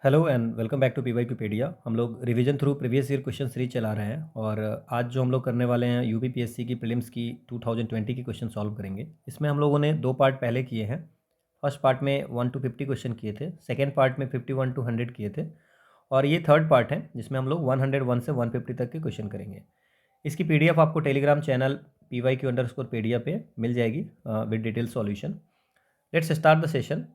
Hello and welcome back to PYQpedia. हम लोग revision through previous year question series चला रहे हैं और आज जो हम लोग करने वाले हैं यूपीपीएससी की प्रीलिम्स की 2020 की क्वेश्चन सॉल्व करेंगे। इसमें हम लोगों ने दो पार्ट पहले किए हैं। फर्स्ट पार्ट में 1 to 50 क्वेश्चन किए थे, सेकेंड पार्ट में 51 to 100 किए थे और ये थर्ड पार्ट है जिसमें हम लोग 101 से 150 तक के क्वेश्चन करेंगे। इसकी पीडीएफ आपको टेलीग्राम चैनल PYQ_pedia पे मिल जाएगी with detail solution. Let's start the session.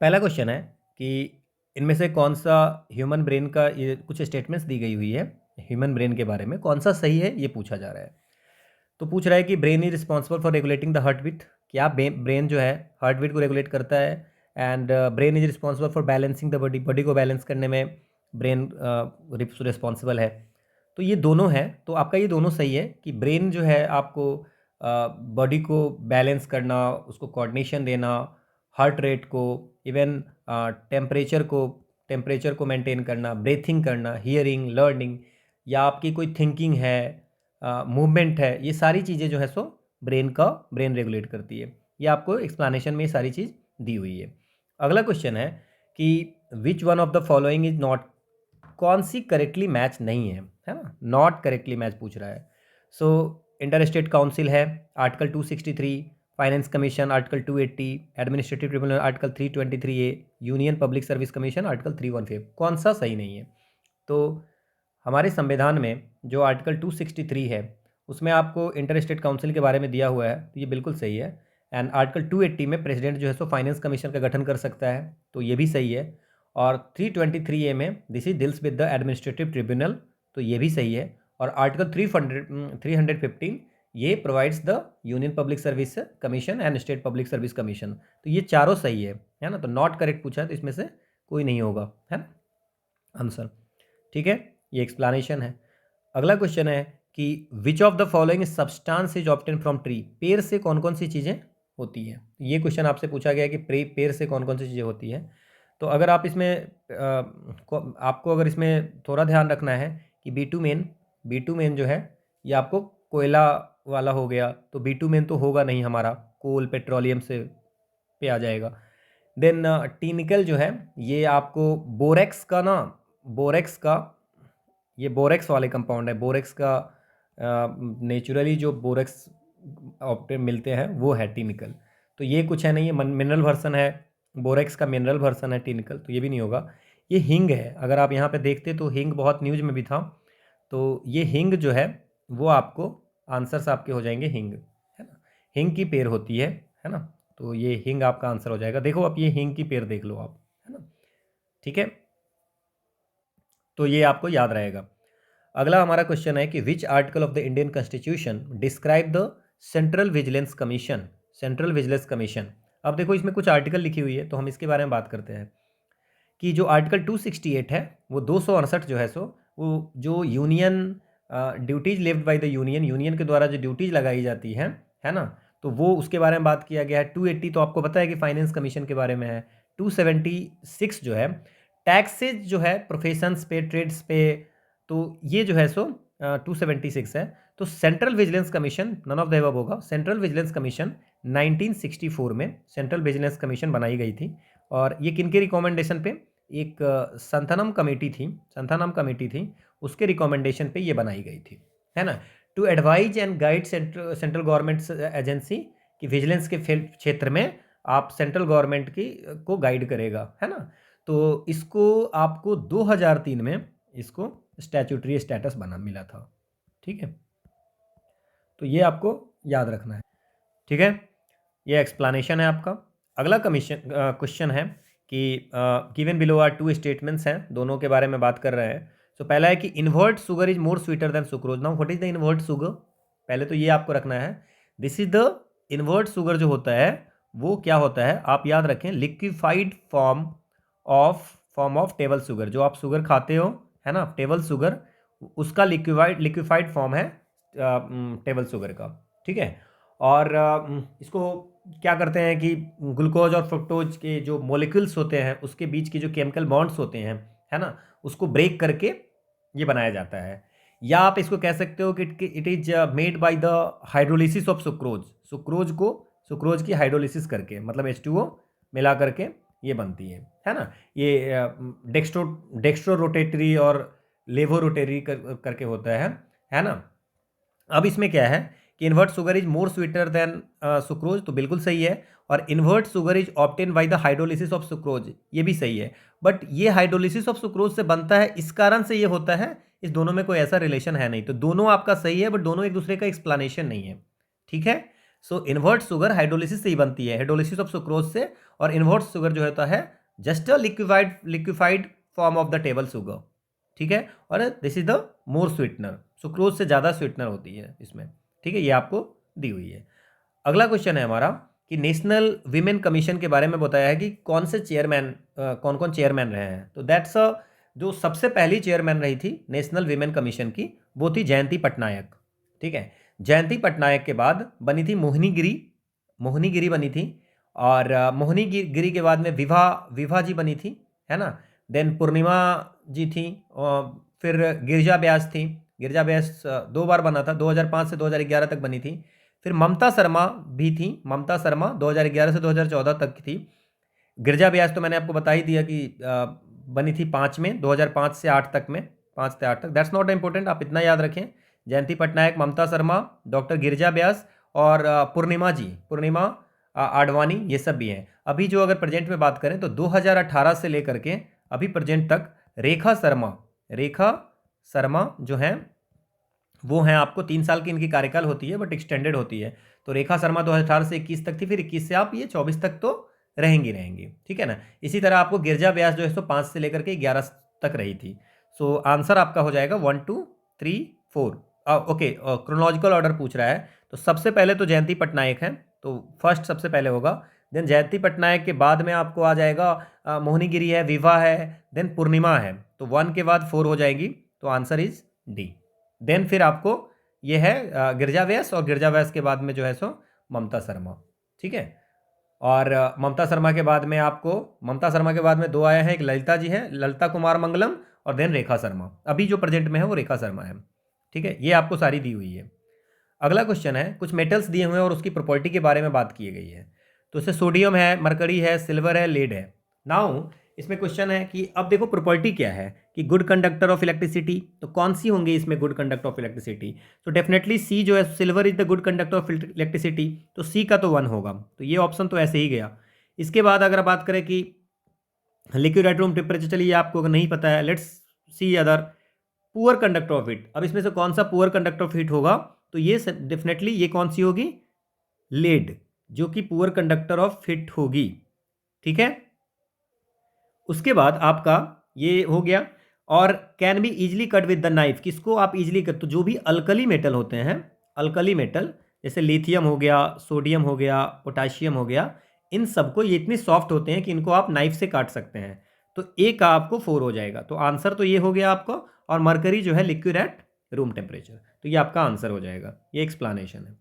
पहला क्वेश्चन है कि इनमें से कौन सा ह्यूमन ब्रेन का, ये कुछ स्टेटमेंट्स दी गई हुई है ह्यूमन ब्रेन के बारे में, कौन सा सही है ये पूछा जा रहा है। तो पूछ रहा है कि brain is responsible for regulating the heart beat. क्या ब्रेन जो है हार्ट बीट को रेगुलेट करता है? And brain is responsible for balancing the body, body को बैलेंस करने में ब्रेन रिस्पॉन्सिबल है। तो ये दोनों है, तो आपका ये दोनों सही है कि ब्रेन जो है आपको बॉडी को बैलेंस करना, उसको कोऑर्डिनेशन देना, हार्ट रेट को, इवन टेम्परेचर को मेंटेन करना, ब्रीथिंग करना, हियरिंग, लर्निंग, या आपकी कोई थिंकिंग है, मूवमेंट है, ये सारी चीज़ें जो है सो ब्रेन रेगुलेट करती है। ये आपको एक्सप्लेनेशन में ये सारी चीज़ दी हुई है। अगला क्वेश्चन है कि which one of the following is not, कौन सी करेक्टली मैच नहीं है ना, नॉट करेक्टली मैच पूछ रहा है। सो इंटर स्टेट काउंसिल है article 263, finance commission article 280, administrative tribunal article 323A, union public service commission article 315। कौन सा सही नहीं है? तो हमारे संविधान में जो आर्टिकल 263 है उसमें आपको इंटर स्टेट काउंसिल के बारे में दिया हुआ है, तो ये बिल्कुल सही है। एंड आर्टिकल 280 में प्रेसिडेंट जो है सो फाइनेंस कमीशन का गठन कर सकता है, तो ये भी सही है। और 323A में this is deals with the administrative tribunal, तो ये भी सही है। और आर्टिकल 315 ये provides the union public service commission and state public service commission, तो ये चारों सही है ना। तो नॉट करेक्ट पूछा है तो इसमें से कोई नहीं होगा, है ना आंसर। ठीक है, ये एक्सप्लेनेशन है। अगला क्वेश्चन है कि विच of the following substance is obtain from tree. पेड़ से कौन कौन सी चीज़ें होती हैं? ये क्वेश्चन आपसे पूछा गया कि पेड़ से कौन कौन सी चीज़ें होती हैं। तो अगर आप इसमें आपको अगर इसमें थोड़ा ध्यान रखना है कि बीटूमेन जो है ये आपको कोयला वाला हो गया, तो बीटूमेन तो होगा नहीं हमारा, कोल पेट्रोलियम से पे आ जाएगा। देन टिनिकल जो है ये आपको बोरेक्स का ये बोरेक्स वाले कंपाउंड है। बोरेक्स का नेचुरली जो बोरेक्स ऑप्टे मिलते हैं वो है टिनिकल, तो ये कुछ है नहीं, ये मिनरल वर्सन है, बोरेक्स का मिनरल वर्सन है टिनिकल, तो ये भी नहीं होगा। ये हिंग है, अगर आप यहाँ पे देखते तो हिंग बहुत न्यूज में भी था, तो ये हिंग जो है वो आपको आंसर्स आपके हो जाएंगे हिंग, है ना। हिंग की पेड़ होती है ना, तो ये हिंग आपका आंसर हो जाएगा। देखो आप ये हिंग की पेड़ देख लो आप, है ना। ठीक है, तो ये आपको याद रहेगा। अगला हमारा क्वेश्चन है कि which article of the Indian constitution describe the central vigilance commission. Central vigilance commission, अब देखो इसमें कुछ आर्टिकल लिखी हुई है तो हम इसके बारे में बात करते हैं कि जो आर्टिकल 268 है वो 268 जो है सो वो जो union duties levied by the union के द्वारा जो ड्यूटीज लगाई जाती हैं, है ना, तो वो उसके बारे में बात किया गया है। 280 तो आपको पता है कि फाइनेंस कमीशन के बारे में है। 276 जो है टैक्सेज जो है प्रोफेशंस पे, ट्रेड्स पे, तो ये जो है सो 276 है। तो central vigilance commission none of the above होगा। सेंट्रल विजिलेंस कमीशन 1964 में सेंट्रल विजिलेंस कमीशन बनाई गई थी, और ये किन के रिकमेंडेशन पे? एक संथानम कमेटी थी, उसके रिकमेंडेशन पे ये बनाई गई थी, है ना। To advise and guide central government agency की विजिलेंस के क्षेत्र में आप सेंट्रल गवर्नमेंट की को गाइड करेगा, है ना। तो इसको आपको 2003 में इसको स्टैट्यूटरी स्टेटस बना मिला था। ठीक है, तो ये आपको याद रखना है। ठीक है, ये एक्सप्लेनेशन है आपका। अगला क्वेश्चन है कि given below are two statements हैं, दोनों के बारे में बात कर रहे हैं। तो पहला है कि invert sugar is more sweeter than sucrose. Now what is the invert sugar? पहले तो ये आपको रखना है, this is the invert sugar जो होता है वो क्या होता है, आप याद रखें, liquefied form of table sugar. जो आप शुगर खाते हो, है ना, टेबल शुगर, उसका लिक्विफाइड फॉर्म है टेबल शुगर का। ठीक है, और इसको क्या करते हैं कि ग्लूकोज और फ्रुक्टोज के जो मॉलिक्यूल्स होते हैं उसके बीच की जो केमिकल बॉन्ड्स होते हैं, है ना, उसको ब्रेक करके ये बनाया जाता है। या आप इसको कह सकते हो कि it is made by the hydrolysis of sucrose. Sucrose की हाइड्रोलिसिस करके, मतलब H2O मिला करके ये बनती है ना। ये डेक्स्ट्रो रोटेटरी और लेवो रोटेटरी करके होता है ना। अब इसमें क्या है कि invert sugar is more sweeter than sucrose, तो बिल्कुल सही है। और invert sugar is obtain by the hydrolysis of sucrose, ये भी सही है। बट ये हाइड्रोलिसिस ऑफ सुक्रोज से बनता है, इस कारण से ये होता है, इस दोनों में कोई ऐसा रिलेशन है नहीं। तो दोनों आपका सही है, बट दोनों एक दूसरे का एक्सप्लेनेशन नहीं है, ठीक है। सो इन्वर्ट शुगर हाइड्रोलिसिस से ही बनती है, हाइड्रोलिसिस ऑफ सुक्रोज से। और इन्वर्ट शुगर जो होता है just a liquefied form of the table sugar, ठीक है। और this is the more sweetener, sucrose से ज़्यादा स्वीटनर होती है इसमें, ठीक है। ये आपको दी हुई है। अगला क्वेश्चन है हमारा कि नेशनल विमेन कमीशन के बारे में बताया है कि कौन से चेयरमैन, कौन कौन चेयरमैन रहे हैं। तो दैट्स जो सबसे पहली चेयरमैन रही थी नेशनल विमेन कमीशन की, वो थी जयंती पटनायक, ठीक है। जयंती पटनायक के बाद बनी थी मोहिनी गिरी, मोहिनी गिरी बनी थी। और मोहिनी गिरी के बाद में विभा जी बनी थी, है ना। देन पूर्णिमा जी थी, और फिर गिरिजा व्यास थी। गिरिजा व्यास 2 बार बना था, 2005 से 2011 तक बनी थी। फिर ममता शर्मा भी थी, ममता शर्मा 2011 से 2014 तक की थी। गिरिजा व्यास तो मैंने आपको बता ही दिया कि बनी थी 5 में, 2005 से 8 तक में, 5 से 8 तक। दैट्स नॉट इम्पोर्टेंट, आप इतना याद रखें। जयंती पटनायक, ममता शर्मा, डॉक्टर गिरिजा व्यास और पूर्णिमा आडवाणी, ये सब भी हैं। अभी जो अगर प्रेजेंट में बात करें तो 2018 से लेकर के अभी प्रेजेंट तक रेखा शर्मा जो हैं वो हैं आपको 3 साल की इनकी कार्यकाल होती है, बट एक्सटेंडेड होती है। तो रेखा शर्मा 2018 से 21 तक थी, फिर 21 से आप ये 24 तक तो रहेंगी, ठीक है ना। इसी तरह आपको गिरिजा व्यास जो है 5 से लेकर के 11 तक रही थी। सो आंसर आपका हो जाएगा 1 2 3 4। ओके, क्रोनोलॉजिकल ऑर्डर पूछ रहा है, तो सबसे पहले तो जयंती पटनायक है, तो फर्स्ट सबसे पहले होगा। देन जयंती पटनायक के बाद में आपको आ जाएगा मोहिनी गिरी है, विभा है, देन पूर्णिमा है। तो 1 के बाद 4 हो जाएगी, तो आंसर इज डी। देन फिर आपको ये है गिरिजा व्यास, और गिरिजा व्यास के बाद में जो है सो ममता शर्मा, ठीक है। और ममता शर्मा के बाद में आपको, ममता शर्मा के बाद में 2 आए हैं, एक ललिता जी हैं, ललिता कुमार मंगलम, और देन रेखा शर्मा। अभी जो प्रेजेंट में है वो रेखा शर्मा है, ठीक है। ये आपको सारी दी हुई है। अगला क्वेश्चन है, कुछ मेटल्स दिए हुए हैं और उसकी प्रॉपर्टी के बारे में बात की गई है। तो इससे सोडियम है, मरकरी है, सिल्वर है, लेड है। नाउ इसमें क्वेश्चन है कि अब देखो प्रॉपर्टी क्या है कि गुड कंडक्टर ऑफ इलेक्ट्रिसिटी, तो कौन सी होंगी इसमें गुड कंडक्टर ऑफ इलेक्ट्रिसिटी। तो डेफिनेटली सी जो है, silver is the good conductor of electricity, तो सी का तो 1 होगा, तो ये ऑप्शन तो ऐसे ही गया। इसके बाद अगर बात करें कि लिक्विड एट रूम टेम्परेचर, चलिए आपको अगर नहीं पता है, let's see other poor conductor of heat. अब इसमें से कौन सा पुअर कंडक्टर ऑफ हीट होगा, तो ये डेफिनेटली ये कौन सी होगी, लेड, जो कि पुअर कंडक्टर ऑफ हीट होगी, ठीक है। उसके बाद आपका ये हो गया। और can be easily cut with the knife, किसको आप इजिली कट, तो जो भी अल्कली मेटल होते हैं, अल्कली मेटल जैसे लिथियम हो गया, सोडियम हो गया, पोटाशियम हो गया, इन सबको ये इतने सॉफ्ट होते हैं कि इनको आप नाइफ से काट सकते हैं। तो ए का आपको 4 हो जाएगा, तो आंसर तो ये हो गया आपको। और मरकरी जो है लिक्विड एट रूम टेम्परेचर, तो ये आपका आंसर हो जाएगा, ये एक्सप्लेनेशन है।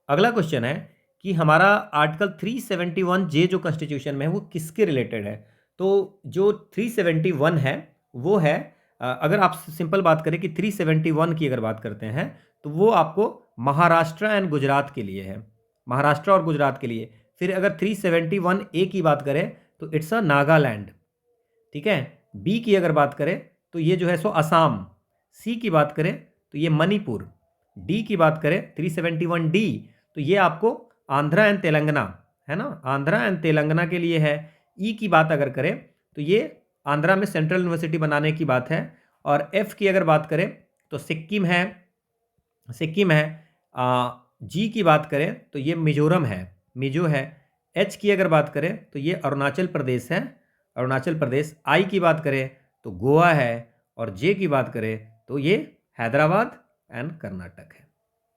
अगला क्वेश्चन है कि हमारा आर्टिकल 371 जे जो कॉन्स्टिट्यूशन में है वो किसके रिलेटेड है। तो जो 371 है वो है, अगर आप सिंपल बात करें कि 371 की अगर बात करते हैं, तो वो आपको महाराष्ट्र एंड गुजरात के लिए है, महाराष्ट्र और गुजरात के लिए। फिर अगर 371 ए की बात करें तो इट्स अ नागालैंड, ठीक है। बी की अगर बात करें तो ये जो है सो असम। सी की बात करें तो ये मणिपुर। डी की बात करें 371 डी, तो ये आपको आंध्रा एंड तेलंगाना, है ना, आंध्रा एंड तेलंगाना के लिए है। ई की बात अगर करें तो ये आंध्रा में सेंट्रल यूनिवर्सिटी बनाने की बात है। और एफ की अगर बात करें तो सिक्किम है, सिक्किम है। जी की बात करें तो ये मिजोरम है, मिजो है। एच की अगर बात करें तो ये अरुणाचल प्रदेश है, अरुणाचल प्रदेश। आई की बात करें तो गोवा है। और जे की बात करें तो ये हैदराबाद एंड कर्नाटक है।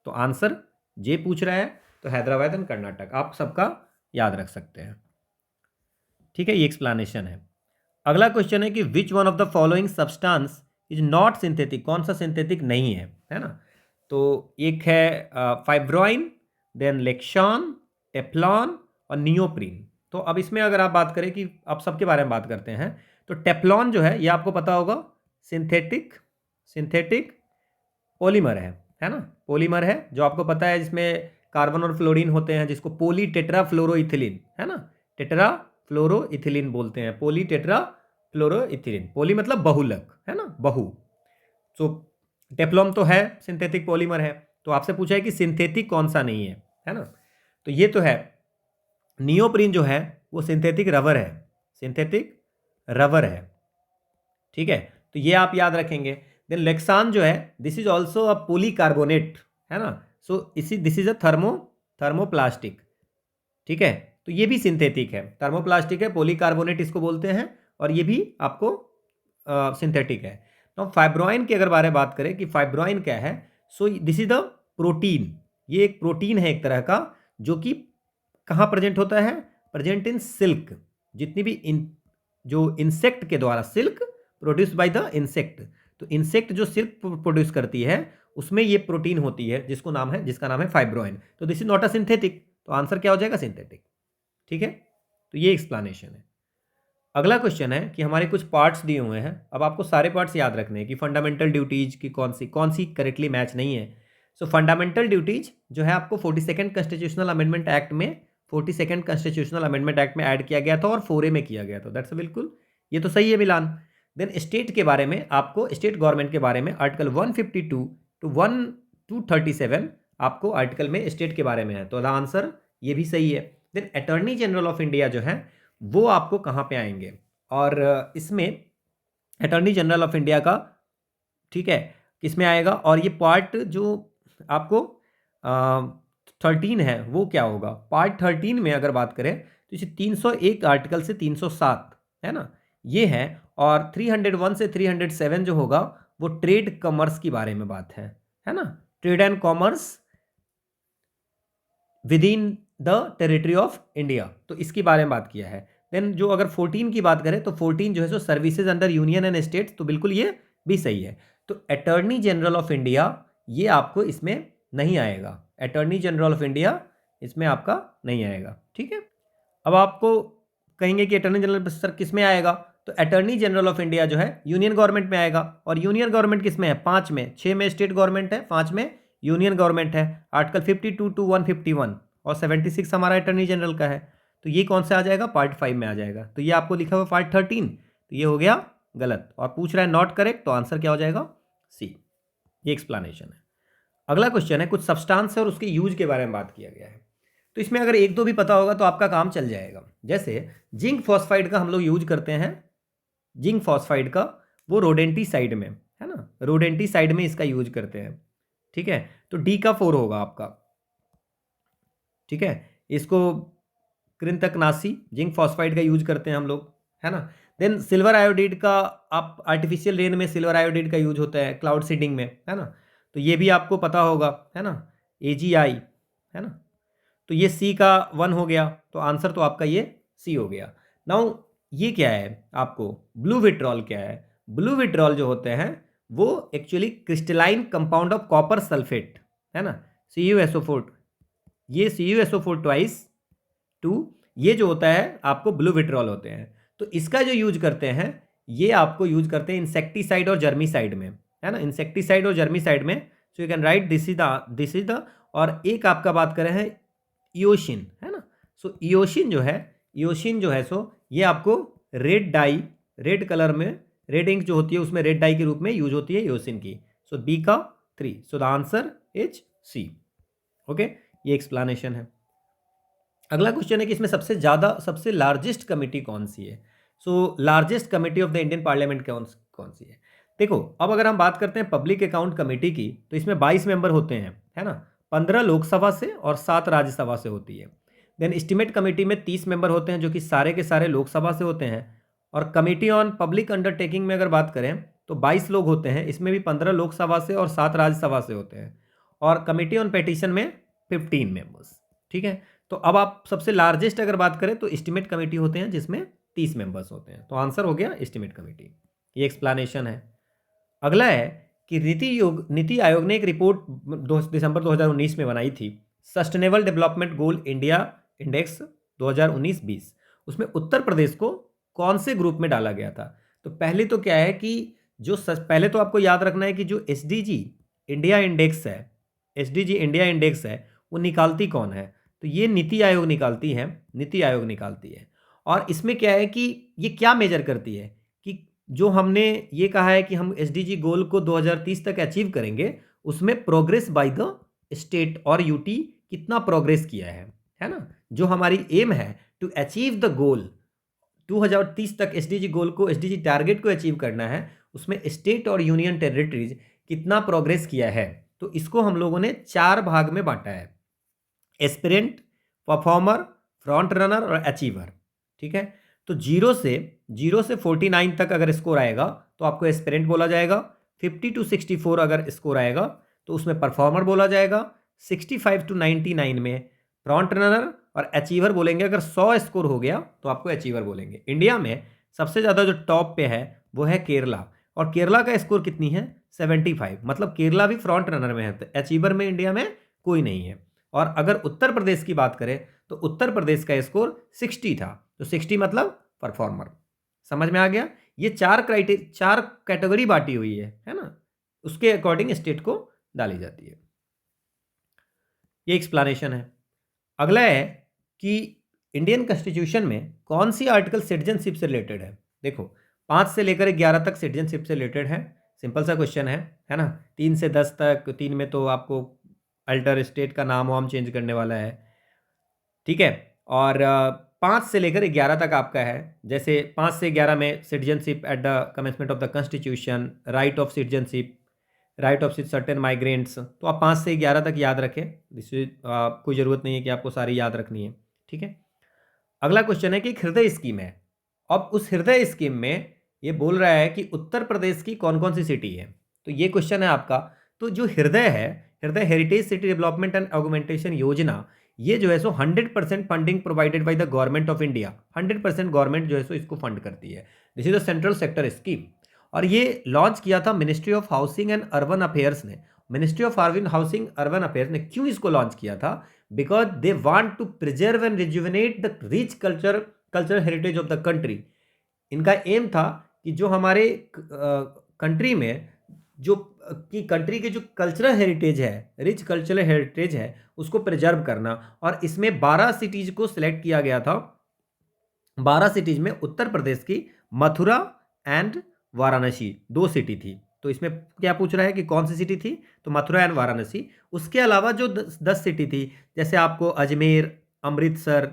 तो आंसर जे पूछ रहा है, तो हैदराबाद एंड कर्नाटक आप सबका याद रख सकते हैं, ठीक है। ये एक्सप्लेनेशन है। अगला क्वेश्चन है कि which one of the following substance is not synthetic, कौन सा सिंथेटिक नहीं है ना। तो एक है फाइब्रोइन, देन लेक्शॉन, टेफ्लॉन और नियोप्रीन। तो अब इसमें अगर आप बात करें कि आप सबके बारे में बात करते हैं, तो टेफ्लॉन जो है ये आपको पता होगा सिंथेटिक पॉलीमर है ना, पॉलीमर है जो आपको पता है, जिसमें कार्बन और फ्लोरीन होते हैं, जिसको पॉली टेट्रा फ्लोरोइथिलीन, है ना, टेट्रा फ्लोरोइथिलीन बोलते हैं, पॉली टेट्रा फ्लोरोइथिलीन। पॉली मतलब बहुलक, है ना, बहु। सो टेफ्लॉन तो है सिंथेटिक पॉलीमर है, तो आपसे पूछा है कि सिंथेटिक कौन सा नहीं है ना। तो ये तो है, नियोप्रीन जो है वो सिंथेटिक रबर है, सिंथेटिक रबर है, ठीक है। तो ये आप याद रखेंगे। देन लेक्सान जो है, this is also a polycarbonate, है ना। सो इसी दिस इज अ थर्मोप्लास्टिक, ठीक है। तो ये भी सिंथेटिक है, थर्मोप्लास्टिक है, पॉलीकार्बोनेट इसको बोलते हैं, और ये भी आपको सिंथेटिक है। तो फाइब्रोइन की अगर बारे में बात करें कि फाइब्रोइन क्या है, so this is the protein, ये एक प्रोटीन है एक तरह का, जो कि कहाँ प्रेजेंट होता है, प्रेजेंट इन सिल्क। जितनी भी जो इंसेक्ट के द्वारा silk produce by the insect, तो इंसेक्ट जो सिल्क प्रोड्यूस करती है उसमें ये प्रोटीन होती है जिसका नाम है फाइब्रोइन। तो this is not a synthetic, तो आंसर क्या हो जाएगा, सिंथेटिक, ठीक है। तो ये एक्सप्लेनेशन है। अगला क्वेश्चन है कि हमारे कुछ पार्ट्स दिए हुए हैं, अब आपको सारे पार्ट्स याद रखने हैं कि फंडामेंटल ड्यूटीज की कौन सी करेक्टली मैच नहीं है। सो फंडामेंटल ड्यूटीज जो है आपको 42nd कॉन्स्टिट्यूशनल अमेंडमेंट एक्ट में 42nd कॉन्स्टिट्यूशनल अमेंडमेंट एक्ट में ऐड किया गया था और 4A में किया गया था, दैट्स बिल्कुल, ये तो सही है मिलान। देन स्टेट के बारे में, आपको स्टेट गवर्नमेंट के बारे में आर्टिकल 152 टू 1237 आपको आर्टिकल में स्टेट के बारे में है, तो द आंसर ये भी सही है। Then attorney general of India जो है वो आपको कहाँ पे आएंगे, और इसमें अटॉर्नी जनरल ऑफ इंडिया का, ठीक है, किसमें आएगा, और ये पार्ट जो आपको 13 है वो क्या होगा, पार्ट 13 में अगर बात करें तो इसे 301 आर्टिकल से 307, है ना, ये है। और 301 से 307 जो होगा वो ट्रेड कॉमर्स की बारे में बात है ना, trade and commerce with in the territory of India, तो इसके बारे में बात किया है। देन जो अगर 14 की बात करें तो 14 जो है so services under union and state, तो बिल्कुल ये भी सही है। तो अटॉर्नी जनरल ऑफ इंडिया ये आपको इसमें नहीं आएगा, अटॉर्नी जनरल ऑफ इंडिया इसमें आपका नहीं आएगा, ठीक है। अब आपको कहेंगे कि अटॉर्नी जनरल सर किस में आएगा, तो अटॉर्नी जनरल ऑफ इंडिया जो है यूनियन गवर्नमेंट में आएगा, और यूनियन गवर्नमेंट किस में है, 5 में, 6 में स्टेट गवर्नमेंट है, 5 में यूनियन गवर्नमेंट है। आर्टिकल 52 टू 151 और 76 हमारा अटॉर्नी जनरल का है, तो ये कौन सा आ जाएगा, पार्ट 5 में आ जाएगा। तो ये आपको लिखा हुआ पार्ट 13, तो ये हो गया गलत, और पूछ रहा है नॉट करेक्ट, तो आंसर क्या हो जाएगा, सी, ये एक्सप्लेनेशन है। अगला क्वेश्चन है, कुछ सब्सटेंस है और उसके यूज के बारे में बात किया गया है, तो इसमें अगर एक दो भी पता होगा तो आपका काम चल जाएगा। जैसे जिंक फॉस्फाइड का हम लोग यूज करते हैं, जिंक फॉस्फाइड का, वो रोडेंटीसाइड में, है ना, रोडेंटीसाइड में इसका यूज करते हैं, ठीक है। तो डी का 4 होगा आपका, ठीक है। इसको कृंतकनाशी जिंक फॉस्फाइड का यूज करते हैं हम लोग, है ना। देन सिल्वर आयोडाइड का, आप आर्टिफिशियल रेन में सिल्वर आयोडाइड का यूज होता है, क्लाउड सीडिंग में, है ना, तो ये भी आपको पता होगा, है ना, AgI, है ना। तो ये सी का 1 हो गया, तो आंसर तो आपका ये सी हो गया। नाउ ये क्या है, आपको ब्लू विट्रॉल क्या है, ब्लू विट्रॉल जो होते हैं वो actually crystalline compound of copper sulphate, है ना, CuSO4, ये CuSO4 ट्वाइस 2, ये जो होता है आपको ब्लू विट्रॉल होते हैं। तो इसका जो यूज करते हैं, ये आपको यूज करते हैं इंसेक्टिसाइड और जर्मीसाइड में, है ना, इंसेक्टिसाइड और जर्मीसाइड में। So you can write this is the, और एक आपका बात करें है इयोशिन, है ना। सो इयोशिन जो है सो ये आपको रेड डाई, रेड कलर में, रेड इंक जो होती है उसमें रेड डाई के रूप में यूज होती है इयोशिन की। सो बी का 3, so the answer is C, okay, ये एक्सप्लेनेशन है। अगला क्वेश्चन है कि इसमें सबसे लार्जेस्ट कमेटी कौन सी है। So largest committee of the Indian parliament कौन सी है। देखो, अब अगर हम बात करते हैं पब्लिक अकाउंट कमेटी की, तो इसमें 22 मेंबर होते हैं, है ना, 15 लोकसभा से और 7 राज्यसभा से होती है। देन एस्टीमेट कमेटी में 30 मेंबर होते हैं, जो कि सारे के सारे लोकसभा से होते हैं। और कमेटी ऑन पब्लिक अंडरटेकिंग में अगर बात करें तो 22 लोग होते हैं, इसमें भी 15 लोकसभा से और 7 राज्यसभा से होते हैं। और कमेटी ऑन पेटिशन में 15 मेंबर्स, ठीक है। तो अब आप सबसे लार्जेस्ट अगर बात करें तो एस्टीमेट कमेटी होते हैं, जिसमें 30 मेंबर्स होते हैं, तो आंसर हो गया एस्टीमेट कमेटी, ये एक्सप्लेनेशन है। अगला है कि नीति आयोग ने एक रिपोर्ट दिसंबर 2019 में बनाई थी, sustainable development goal India index 2019-20, उसमें उत्तर प्रदेश को कौन से ग्रुप में डाला गया था। तो पहले तो क्या है कि पहले तो आपको याद रखना है कि जो SDG इंडिया इंडेक्स है, SDG इंडिया इंडेक्स है, वो निकालती कौन है, तो ये नीति आयोग निकालती है, नीति आयोग निकालती है। और इसमें क्या है कि ये क्या मेजर करती है कि जो हमने ये कहा है कि हम एसडीजी गोल को 2030 तक अचीव करेंगे, उसमें प्रोग्रेस बाय द स्टेट और यूटी कितना प्रोग्रेस किया है ना? जो हमारी एम है टू अचीव द गोल 2030 तक एसडीजी गोल को, एसडीजी टारगेट को अचीव करना है, उसमें स्टेट और यूनियन टेरिटरीज कितना प्रोग्रेस किया है। तो इसको हम लोगों ने 4 भाग में बांटा है, एस्पिरेंट, परफॉर्मर, फ्रंट रनर और अचीवर। ठीक है, तो 0 से 49 तक अगर स्कोर आएगा तो आपको एस्पिरेंट बोला जाएगा। 50 to 64 अगर स्कोर आएगा तो उसमें परफॉर्मर बोला जाएगा। 65 to 99 में फ्रंट रनर और अचीवर बोलेंगे। अगर 100 स्कोर हो गया तो आपको अचीवर बोलेंगे। इंडिया में सबसे ज़्यादा जो टॉप पे है वो है केरला, और केरला का स्कोर कितनी है 75, मतलब केरला भी फ्रंट रनर में है। तो अचीवर में इंडिया में कोई नहीं है। और अगर उत्तर प्रदेश की बात करें तो उत्तर प्रदेश का स्कोर 60 था, तो 60 मतलब परफॉर्मर। समझ में आ गया? ये 4 कैटेगरी बांटी हुई है ना, उसके अकॉर्डिंग स्टेट को डाली जाती है। ये एक्सप्लेनेशन है। अगला है कि इंडियन कॉन्स्टिट्यूशन में कौन सी आर्टिकल सिटीजनशिप से रिलेटेड है। देखो 5 से लेकर 11 तक सिटीजनशिप से रिलेटेड है। सिंपल सा क्वेश्चन है ना। 3 से 10 तक, 3 में तो आपको अल्टर स्टेट का नाम वाम चेंज करने वाला है। ठीक है, और 5 से लेकर 11 तक आपका है। जैसे 5 से 11 में citizenship at the commencement of the constitution, right of citizenship, right of certain migrants. तो आप 5 से 11 तक याद रखें। कोई ज़रूरत नहीं है कि आपको सारी याद रखनी है। ठीक है, अगला क्वेश्चन है कि हृदय स्कीम है। अब उस हृदय स्कीम में ये बोल रहा है कि उत्तर प्रदेश की कौन कौन सी सिटी है। तो ये क्वेश्चन है आपका। तो जो हृदय है, Hriday heritage city development and augmentation योजना, ये जो है so 100% funding provided by the government of India. 100% government जो है सो इसको फंड करती है। This is the central sector scheme, और ये लॉन्च किया था ministry of housing and urban affairs ने। Ministry of housing urban affairs ने क्यों इसको लॉन्च किया था? Because they want to preserve and rejuvenate the rich cultural heritage of the country. इनका एम था कि जो हमारे कंट्री में जो कंट्री के जो कल्चरल हेरिटेज है, रिच कल्चरल हेरिटेज है, उसको प्रिजर्व करना। और इसमें 12 सिटीज को सिलेक्ट किया गया था। 12 सिटीज में उत्तर प्रदेश की मथुरा एंड वाराणसी 2 सिटी थी। तो इसमें क्या पूछ रहा है कि कौन सी सिटी थी? तो मथुरा एंड वाराणसी। उसके अलावा जो 10 सिटी थी, जैसे आपको अजमेर, अमृतसर,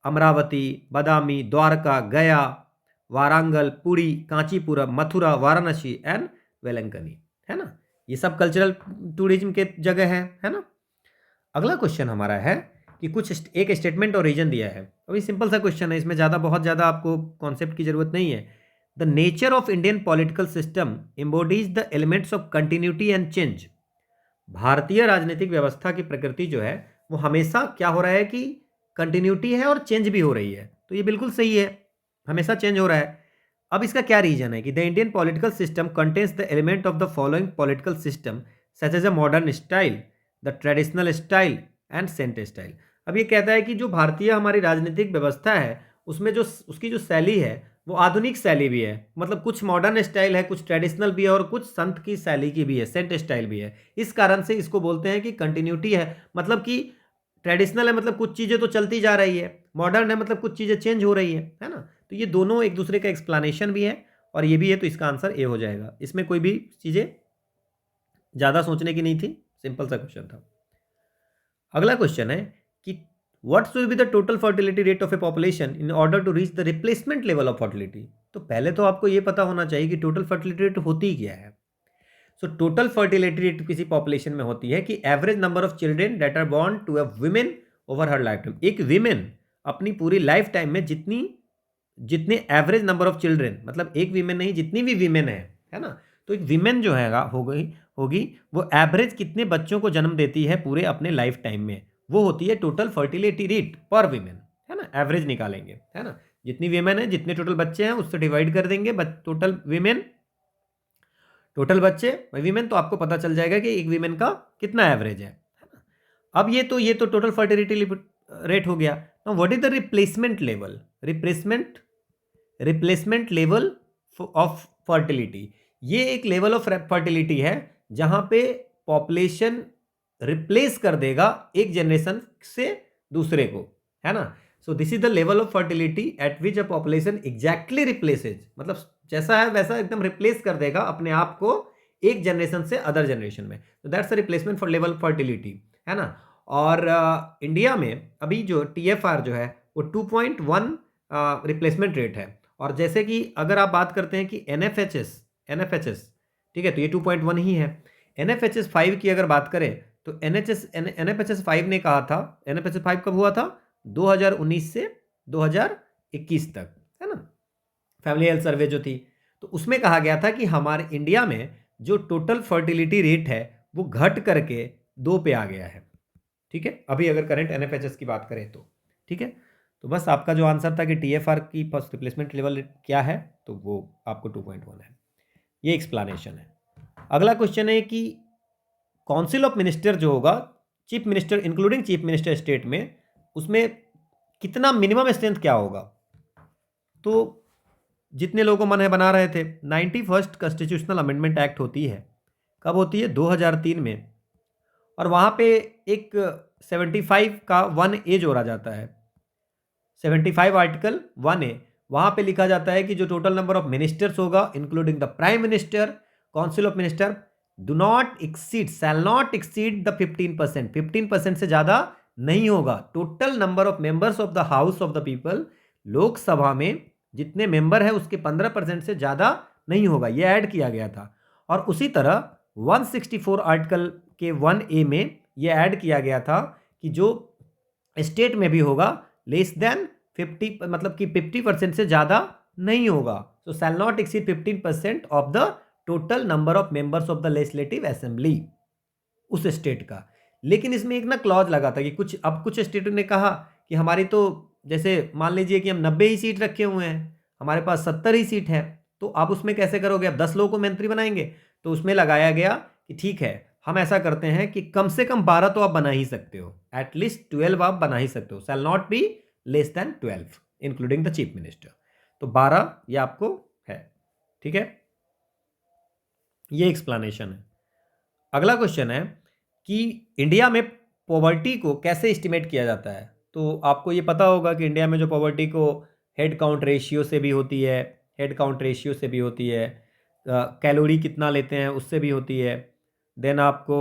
अमरावती, बादामी, द्वारका, गया, वारंगल, पुरी, कांचीपुरम, मथुरा, वाराणसी एंड वेलंकनी, है ना। ये सब कल्चरल टूरिज्म के जगह है ना। अगला क्वेश्चन हमारा है कि एक स्टेटमेंट और रीजन दिया है। अभी सिंपल सा क्वेश्चन है, इसमें बहुत ज़्यादा आपको कॉन्सेप्ट की जरूरत नहीं है। The nature of Indian political system embodies the elements of continuity and change. भारतीय राजनीतिक व्यवस्था की प्रकृति जो है वो हमेशा क्या हो रहा है कि कंटिन्यूटी है और चेंज भी हो रही है। तो ये बिल्कुल सही है, हमेशा चेंज हो रहा है। अब इसका क्या रीजन है कि the Indian political system contains the element of the following political system such as a modern style, the traditional style and saint style. अब ये कहता है कि जो भारतीय हमारी राजनीतिक व्यवस्था है उसमें जो उसकी जो शैली है वो आधुनिक शैली भी है। मतलब कुछ मॉडर्न स्टाइल है, कुछ ट्रेडिशनल भी है और कुछ संत की शैली की भी है, सेंट स्टाइल भी है। इस कारण से इसको बोलते हैं कि कंटिन्यूटी है। मतलब कि ट्रेडिशनल है मतलब कुछ चीज़ें तो चलती जा रही है, मॉडर्न है मतलब कुछ चीज़ें चेंज हो रही है ना। तो ये दोनों एक दूसरे का एक्सप्लेनेशन भी है और ये भी है। तो इसका आंसर ए हो जाएगा। इसमें कोई भी चीज़ें ज़्यादा सोचने की नहीं थी, सिंपल सा क्वेश्चन था। अगला क्वेश्चन है कि what should be the total fertility rate of a population in order to reach the replacement level of fertility. तो पहले तो आपको ये पता होना चाहिए कि टोटल फर्टिलिटी रेट होती क्या है। सो टोटल फर्टिलिटी रेट किसी पॉपुलेशन में होती है कि average number of children that are born to a women over her life time. एक विमेन अपनी पूरी लाइफ टाइम में जितने एवरेज नंबर ऑफ चिल्ड्रेन, मतलब एक वीमेन नहीं, जितनी भी वीमेन है ना, तो एक वीमेन जो है होगी वो एवरेज कितने बच्चों को जन्म देती है पूरे अपने लाइफ टाइम में, वो होती है टोटल फर्टिलिटी रेट पर वीमेन, है ना। एवरेज निकालेंगे, है ना। जितनी वीमेन है, जितने टोटल बच्चे हैं उससे डिवाइड कर देंगे टोटल वीमेन, टोटल बच्चे वीमेन, तो आपको पता चल जाएगा कि एक वीमेन का कितना एवरेज है ना। अब ये तो टोटल फर्टिलिटी रेट हो गया। Now what is the replacement level? Replacement level of fertility, ये एक लेवल ऑफ फर्टिलिटी है जहां पे पॉपुलेशन रिप्लेस कर देगा एक जनरेशन से दूसरे को, है ना। So this is the level of fertility eight which a population exactly replaces, मतलब जैसा है वैसा एकदम रिप्लेस कर देगा अपने आप को एक जनरेशन से अदर जनरेशन में। तो that's a replacement for level fertility, है ना। और इंडिया में अभी जो TFR जो है वो 2.1 रिप्लेसमेंट रेट है। और जैसे कि अगर आप बात करते हैं कि NFHS, ठीक है, तो ये 2.1 ही है। NFHS 5 की अगर बात करें तो NFHS 5 ने कहा था, NFHS 5 कब हुआ था? 2019 से 2021 तक, है ना, फैमिली हेल्थ सर्वे जो थी। तो उसमें कहा गया था कि हमारे इंडिया में जो टोटल फर्टिलिटी रेट है वो घट करके 2 पे आ गया है, ठीक है, अभी अगर करंट NFHS की बात करें तो, ठीक है। तो बस आपका जो आंसर था कि TFR की फर्स्ट रिप्लेसमेंट लेवल क्या है, तो वो आपको 2.1 है। ये एक्सप्लेनेशन है। अगला क्वेश्चन है कि काउंसिल ऑफ मिनिस्टर जो होगा, chief minister including chief minister state में, उसमें कितना मिनिमम स्ट्रेंथ क्या होगा? तो जितने लोगों को मन है बना रहे थे, 91st कॉन्स्टिट्यूशनल अमेंडमेंट एक्ट होती है, कब होती है? 2003 में। और वहाँ पे एक 75 का 1A जोड़ा जाता है, 75 आर्टिकल 1A। वहाँ पे लिखा जाता है कि जो टोटल नंबर ऑफ मिनिस्टर्स होगा including the prime minister, council of minister, do not exceed, shell not exceed the 15%, 15% से ज़्यादा नहीं होगा। Total number of members of the house of the people, Lok Sabha में जितने मेंबर है उसके 15% से ज़्यादा नहीं होगा, ये ऐड किया गया था। और उसी तरह 164 आर्टिकल के 1A में ये ऐड किया गया था कि जो स्टेट में भी होगा लेस देन 50, मतलब कि 50% से ज़्यादा नहीं होगा। So shall not exceed 15% of the total number of members of the legislative assembly उस स्टेट का। लेकिन इसमें एक ना क्लॉज लगा था कि कुछ स्टेटों ने कहा कि हमारी तो, जैसे मान लीजिए कि हम 90 ही सीट रखे हुए हैं, हमारे पास 70 ही सीट है, तो आप उसमें कैसे करोगे? आप 10 लोगों को मंत्री बनाएंगे? तो उसमें लगाया गया कि ठीक है, हम ऐसा करते हैं कि कम से कम 12 तो आप बना ही सकते हो, एटलीस्ट 12 आप बना ही सकते हो, shall not be less than 12 including the chief minister. तो 12 ये आपको है, ठीक है, ये एक्सप्लेनेशन है। अगला क्वेश्चन है कि इंडिया में पॉवर्टी को कैसे एस्टिमेट किया जाता है? तो आपको ये पता होगा कि इंडिया में जो पॉवर्टी को हेड काउंट रेशियो से भी होती है, हेड काउंट रेशियो से भी होती है, कैलोरी कितना लेते हैं उससे भी होती है, देन आपको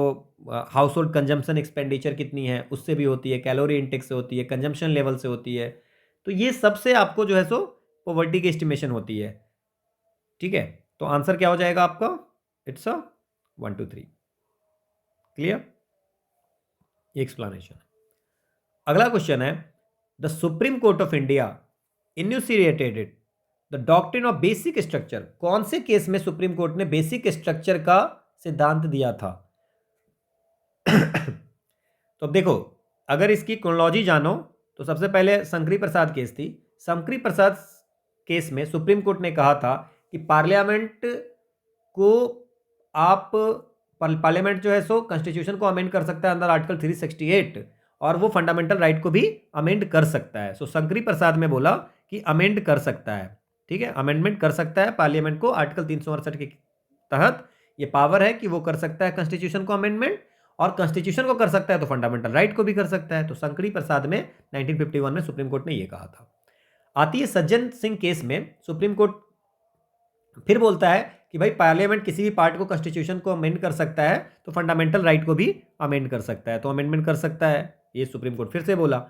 हाउस होल्ड कंजम्पशन एक्सपेंडिचर कितनी है उससे भी होती है, कैलोरी इंटेक से होती है, कंजम्पशन लेवल से होती है। तो ये सबसे आपको जो है सो पॉवर्टी की एस्टिमेशन होती है, ठीक है। तो आंसर क्या हो जाएगा आपका? It's a 1 2 3। क्लियर? ये एक्सप्लेनेशन। अगला क्वेश्चन है, the supreme court of India enunciated the doctrine of basic structure. कौन से केस में सुप्रीम कोर्ट ने बेसिक स्ट्रक्चर का सिद्धांत दिया था? तो अब देखो, अगर इसकी क्रोनोलॉजी जानो तो सबसे पहले शंकरी प्रसाद केस थी। शंकरी प्रसाद केस में सुप्रीम कोर्ट ने कहा था कि पार्लियामेंट को आप पार्लियामेंट जो है सो कॉन्स्टिट्यूशन को अमेंड कर सकता है अंदर आर्टिकल 368, और वो फंडामेंटल राइट को भी अमेंड कर सकता है। सो शंकरी प्रसाद में बोला कि अमेंड कर सकता है, ठीक है, अमेंडमेंट कर सकता है पार्लियामेंट को, आर्टिकल 368 के तहत ये पावर है कि वो कर सकता है कॉन्स्टिट्यूशन को अमेंडमेंट, और कॉन्स्टिट्यूशन को कर सकता है तो फंडामेंटल राइट को भी कर सकता है। तो शंकरी प्रसाद में 1951 में सुप्रीम कोर्ट ने ये कहा था। आती है सज्जन सिंह केस में, सुप्रीम कोर्ट फिर बोलता है कि भाई पार्लियामेंट किसी भी पार्ट को कॉन्स्टिट्यूशन को अमेंड कर सकता है तो फंडामेंटल राइट को भी अमेंड कर सकता है, तो अमेंडमेंट कर सकता है, ये सुप्रीम कोर्ट फिर से बोला।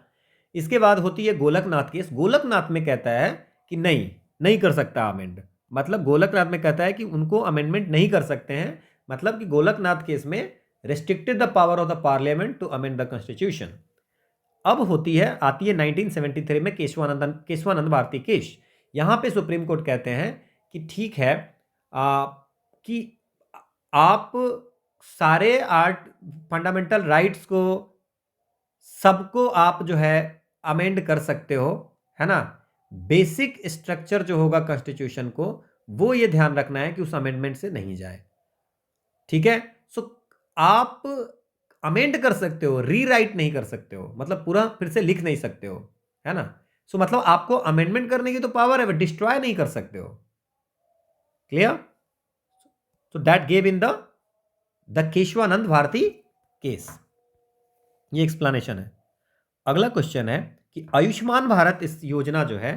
इसके बाद होती है गोलकनाथ केस। गोलकनाथ में कहता है कि नहीं, नहीं कर सकता अमेंड, मतलब गोलकनाथ में कहता है कि उनको अमेंडमेंट नहीं कर सकते हैं, मतलब कि गोलकनाथ केस में restricted the power of the parliament to amend the constitution. अब आती है 1973 में केशवानंद भारती केस। यहां पे सुप्रीम कोर्ट कहते हैं कि ठीक है, कि आप सारे फंडामेंटल राइट्स को सबको आप जो है अमेंड कर सकते हो, है ना। बेसिक स्ट्रक्चर जो होगा कॉन्स्टिट्यूशन को, वो ये ध्यान रखना है कि उस अमेंडमेंट से नहीं जाए, ठीक है। सो आप अमेंड कर सकते हो, रीराइट नहीं कर सकते हो, मतलब पूरा फिर से लिख नहीं सकते हो, है ना। सो मतलब आपको अमेंडमेंट करने की तो पावर है, डिस्ट्रॉय नहीं कर सकते हो। Clear? So that gave in the Kesavananda Bharati case. ये एक्सप्लेनेशन है। अगला क्वेश्चन है कि आयुष्मान भारत इस योजना जो है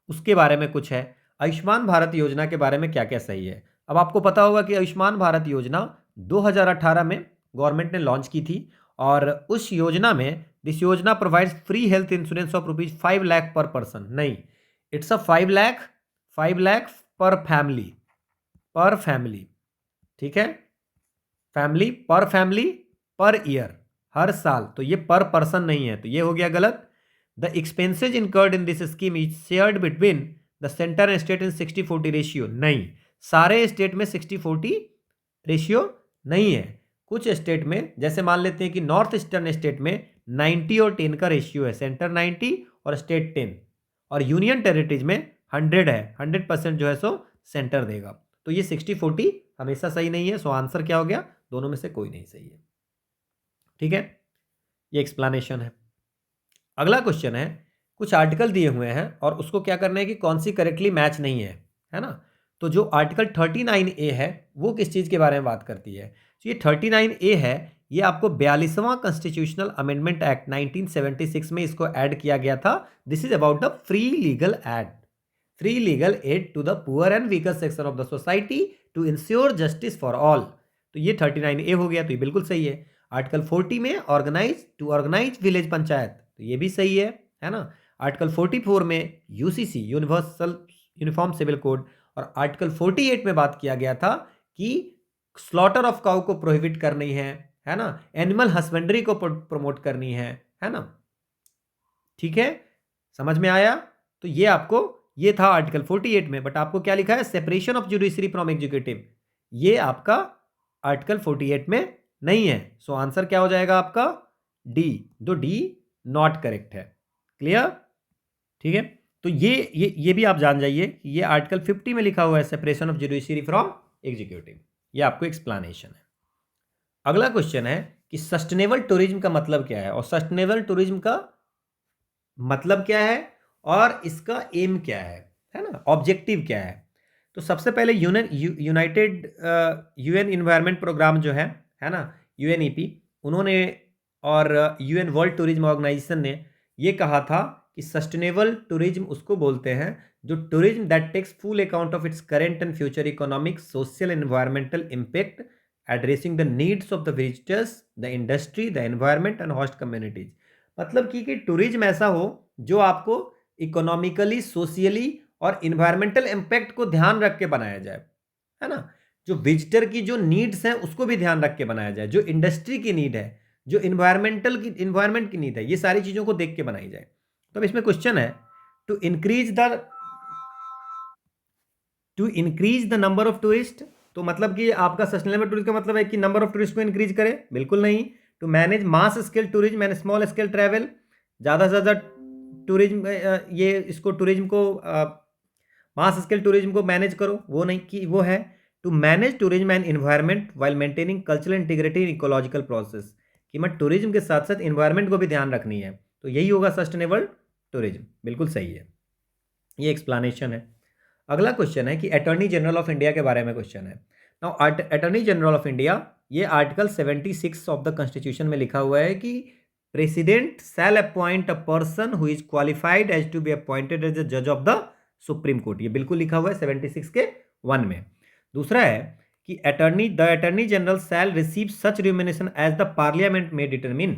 उसके बारे में कुछ है। आयुष्मान भारत योजना के बारे में क्या क्या सही है। अब आपको पता होगा कि आयुष्मान भारत योजना 2018 में गवर्नमेंट ने लॉन्च की थी और उस योजना में दिस योजना provides free health insurance of ₹5 lakh पर पर्सन। नहीं, इट्स अ 5 लाख पर फैमिली। ठीक है, फैमिली पर ईयर, हर साल। तो ये पर पर्सन नहीं है, तो ये हो गया गलत। The expenses incurred in this scheme is shared between the centre and state in 60-40 ratio. नहीं, सारे स्टेट में 60-40 रेशियो नहीं है। कुछ स्टेट में, जैसे मान लेते हैं कि नॉर्थ ईस्टर्न स्टेट में 90 और 10 का रेशियो है, सेंटर 90 और स्टेट 10, और यूनियन टेरिटरीज में 100 है, 100% जो है सो सेंटर देगा। तो ये 60-40 हमेशा सही नहीं है। सो आंसर क्या हो गया, दोनों में से कोई नहीं सही है। ठीक है, ये एक्सप्लेनेशन है। अगला क्वेश्चन है, कुछ आर्टिकल दिए हुए हैं और उसको क्या करना है कि कौन सी करेक्टली मैच नहीं है ना। तो जो आर्टिकल 39A है वो किस चीज़ के बारे में बात करती है। तो ये 39A है, ये आपको 42वां कॉन्स्टिट्यूशनल अमेंडमेंट एक्ट 1976 में इसको ऐड किया गया था। This is about the free legal aid to the poor and weaker section of the society to ensure justice for all. तो ये 39A हो गया, तो ये बिल्कुल सही है। आर्टिकल 40 में ऑर्गेनाइज विलेज पंचायत, तो ये भी सही है ना। आर्टिकल 44 में यूसीसी यूनिफॉर्म सिविल कोड, और आर्टिकल 48 में बात किया गया था कि स्लॉटर ऑफ काउ को प्रोहिबिट करनी है ना, एनिमल हस्बेंड्री को प्रमोट करनी है ना। ठीक है, समझ में आया। तो ये आपको, ये था आर्टिकल 48 में, बट आपको क्या लिखा है, separation of judiciary from executive, ये आपका आर्टिकल 48 में नहीं है। सो आंसर क्या हो जाएगा आपका, डी। तो डी नॉट करेक्ट है। क्लियर, ठीक है। तो ये भी आप जान जाइए कि ये आर्टिकल 50 में लिखा हुआ है, separation of judiciary from executive. ये आपको एक्सप्लेनेशन है। अगला क्वेश्चन है कि सस्टेनेबल टूरिज्म का मतलब क्या है, और सस्टेनेबल टूरिज्म का मतलब क्या है और इसका एम क्या है ना, ऑब्जेक्टिव क्या है। तो सबसे पहले यूनाइटेड यूएन इन्वायरमेंट प्रोग्राम जो है ना, यूएनईपी, उन्होंने और यूएन वर्ल्ड टूरिज्म ऑर्गेनाइजेशन ने ये कहा था कि सस्टेनेबल टूरिज्म उसको बोलते हैं जो tourism that takes full account of its current and future economic, social, environmental impact, addressing the needs of the visitors, the industry, the environment and host communities. मतलब कि टूरिज्म ऐसा हो जो आपको इकोनॉमिकली, सोशियली और इन्वायरमेंटल इम्पैक्ट को ध्यान रख के बनाया जाए, है ना। जो विजिटर की जो नीड्स हैं उसको भी ध्यान रख के बनाया जाए, जो इंडस्ट्री की नीड है, जो इन्वायरमेंट की नीड है, ये सारी चीज़ों को देख के बनाई जाए। तो अब इसमें क्वेश्चन है, to increase the number of tourist. तो मतलब कि आपका सस्टेनेबल टूरिज्म का मतलब है कि नंबर ऑफ टूरिस्ट को इंक्रीज करे, बिल्कुल नहीं। To manage mass scale tourism and small scale travel, ज़्यादा से ज़्यादा टूरिज्म, ये इसको टूरिज्म को मास स्केल टूरिज्म को मैनेज करो, वो नहीं कि वो है to manage tourism and environment while maintaining cultural integrity in ecological process, कि मैं टूरिज्म के साथ साथ इन्वायरमेंट को भी ध्यान रखनी है। तो यही होगा सस्टेनेबल टूरिज्म, बिल्कुल सही है। ये एक्सप्लेनेशन है। अगला क्वेश्चन है कि अटॉर्नी जनरल ऑफ इंडिया के बारे में क्वेश्चन है। Now attorney general of India, ये आर्टिकल 76 ऑफ द कॉन्स्टिट्यूशन में लिखा हुआ है कि president shall appoint a person who is qualified as to be appointed as the जज ऑफ द सुप्रीम कोर्ट। ये बिल्कुल लिखा हुआ है 76 के 1 में। दूसरा है कि attorney general shall receive such remuneration as the parliament में डिटरमिन।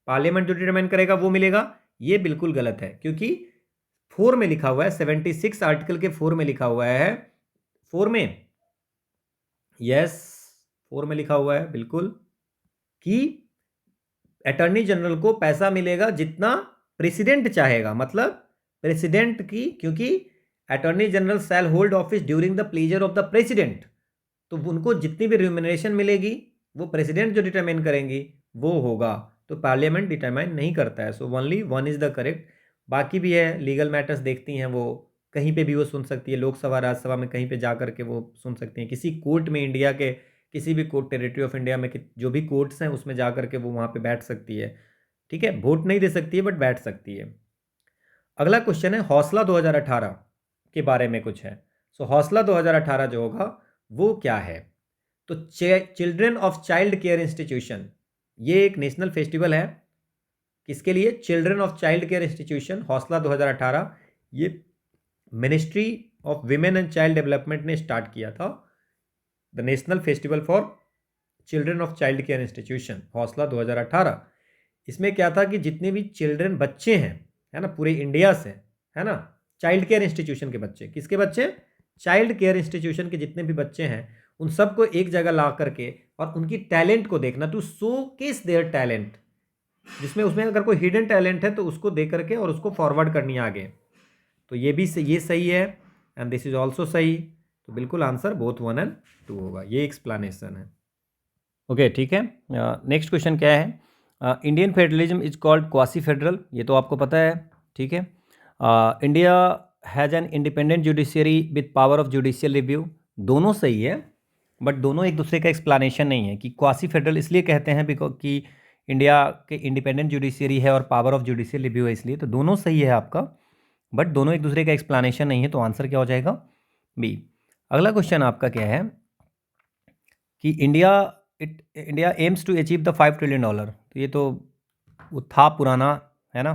पार्लियामेंट जो डिटरमाइन करेगा वो मिलेगा। ये बिल्कुल गलत है, क्योंकि 4 में लिखा हुआ है, 76 आर्टिकल के 4 में लिखा हुआ है, 4 में, यस 4 में लिखा हुआ है बिल्कुल, कि अटॉर्नी जनरल को पैसा मिलेगा जितना प्रेसिडेंट चाहेगा। मतलब प्रेसिडेंट की, क्योंकि attorney general shall hold office during the pleasure of the president, तो उनको जितनी भी रिम्यूनरेशन मिलेगी वो प्रेसिडेंट जो डिटरमाइन करेंगी वो होगा। तो पार्लियामेंट डिटरमाइन नहीं करता है। So only 1 is the correct. बाकी भी है, लीगल मैटर्स देखती हैं वो, कहीं पे भी वो सुन सकती है, लोकसभा राज्यसभा में कहीं पे जा करके वो सुन सकती हैं, किसी कोर्ट में, इंडिया के किसी भी कोर्ट, टेरिटरी ऑफ इंडिया में जो भी कोर्ट्स हैं उसमें जा करके वो वहाँ पे बैठ सकती है। ठीक है, वोट नहीं दे सकती है बट बैठ सकती है। अगला क्वेश्चन है हौसला 2018 के बारे में कुछ है। सो हौसला 2018 जो होगा वो क्या है। तो children of child care institution, ये एक नेशनल फेस्टिवल है किसके लिए? Children of child care institution हौसला 2018, ये ministry of women and child development ने स्टार्ट किया था। The national festival for children of child care institution हौसला 2018। इसमें क्या था कि जितने भी चिल्ड्रन बच्चे हैं, है ना, पूरे इंडिया से, है ना, चाइल्ड केयर इंस्टीट्यूशन के बच्चे, किसके बच्चे? चाइल्ड केयर इंस्टीट्यूशन के जितने भी बच्चे हैं, उन सबको एक जगह ला करके और उनकी टैलेंट को देखना, to showcase their talent, जिसमें उसमें अगर कोई हिडन टैलेंट है तो उसको देख करके और उसको फॉरवर्ड करनी है आगे। तो ये भी ये सही है एंड दिस इज ऑल्सो सही। तो बिल्कुल आंसर बोथ 1 एंड 2 होगा। ये एक्सप्लेनेशन है। ओके, ठीक है। नेक्स्ट क्वेश्चन क्या है? Indian federalism is called quasi federal, ये तो आपको पता है, ठीक है। India has an independent judiciary with power of judicial review, दोनों सही है, बट दोनों एक दूसरे का एक्सप्लेनेशन नहीं है। कि क्वासी फेडरल इसलिए कहते हैं बिकॉज कि इंडिया के इंडिपेंडेंट जुडिशियरी है और पावर ऑफ जुडिशियल रिव्यू है, इसलिए। तो दोनों सही है आपका, बट दोनों एक दूसरे का एक्सप्लेनेशन नहीं है। तो आंसर क्या हो जाएगा? बी। अगला क्वेश्चन आपका क्या है कि India aims to achieve the $5 trillion. तो ये तो वो था पुराना, है ना,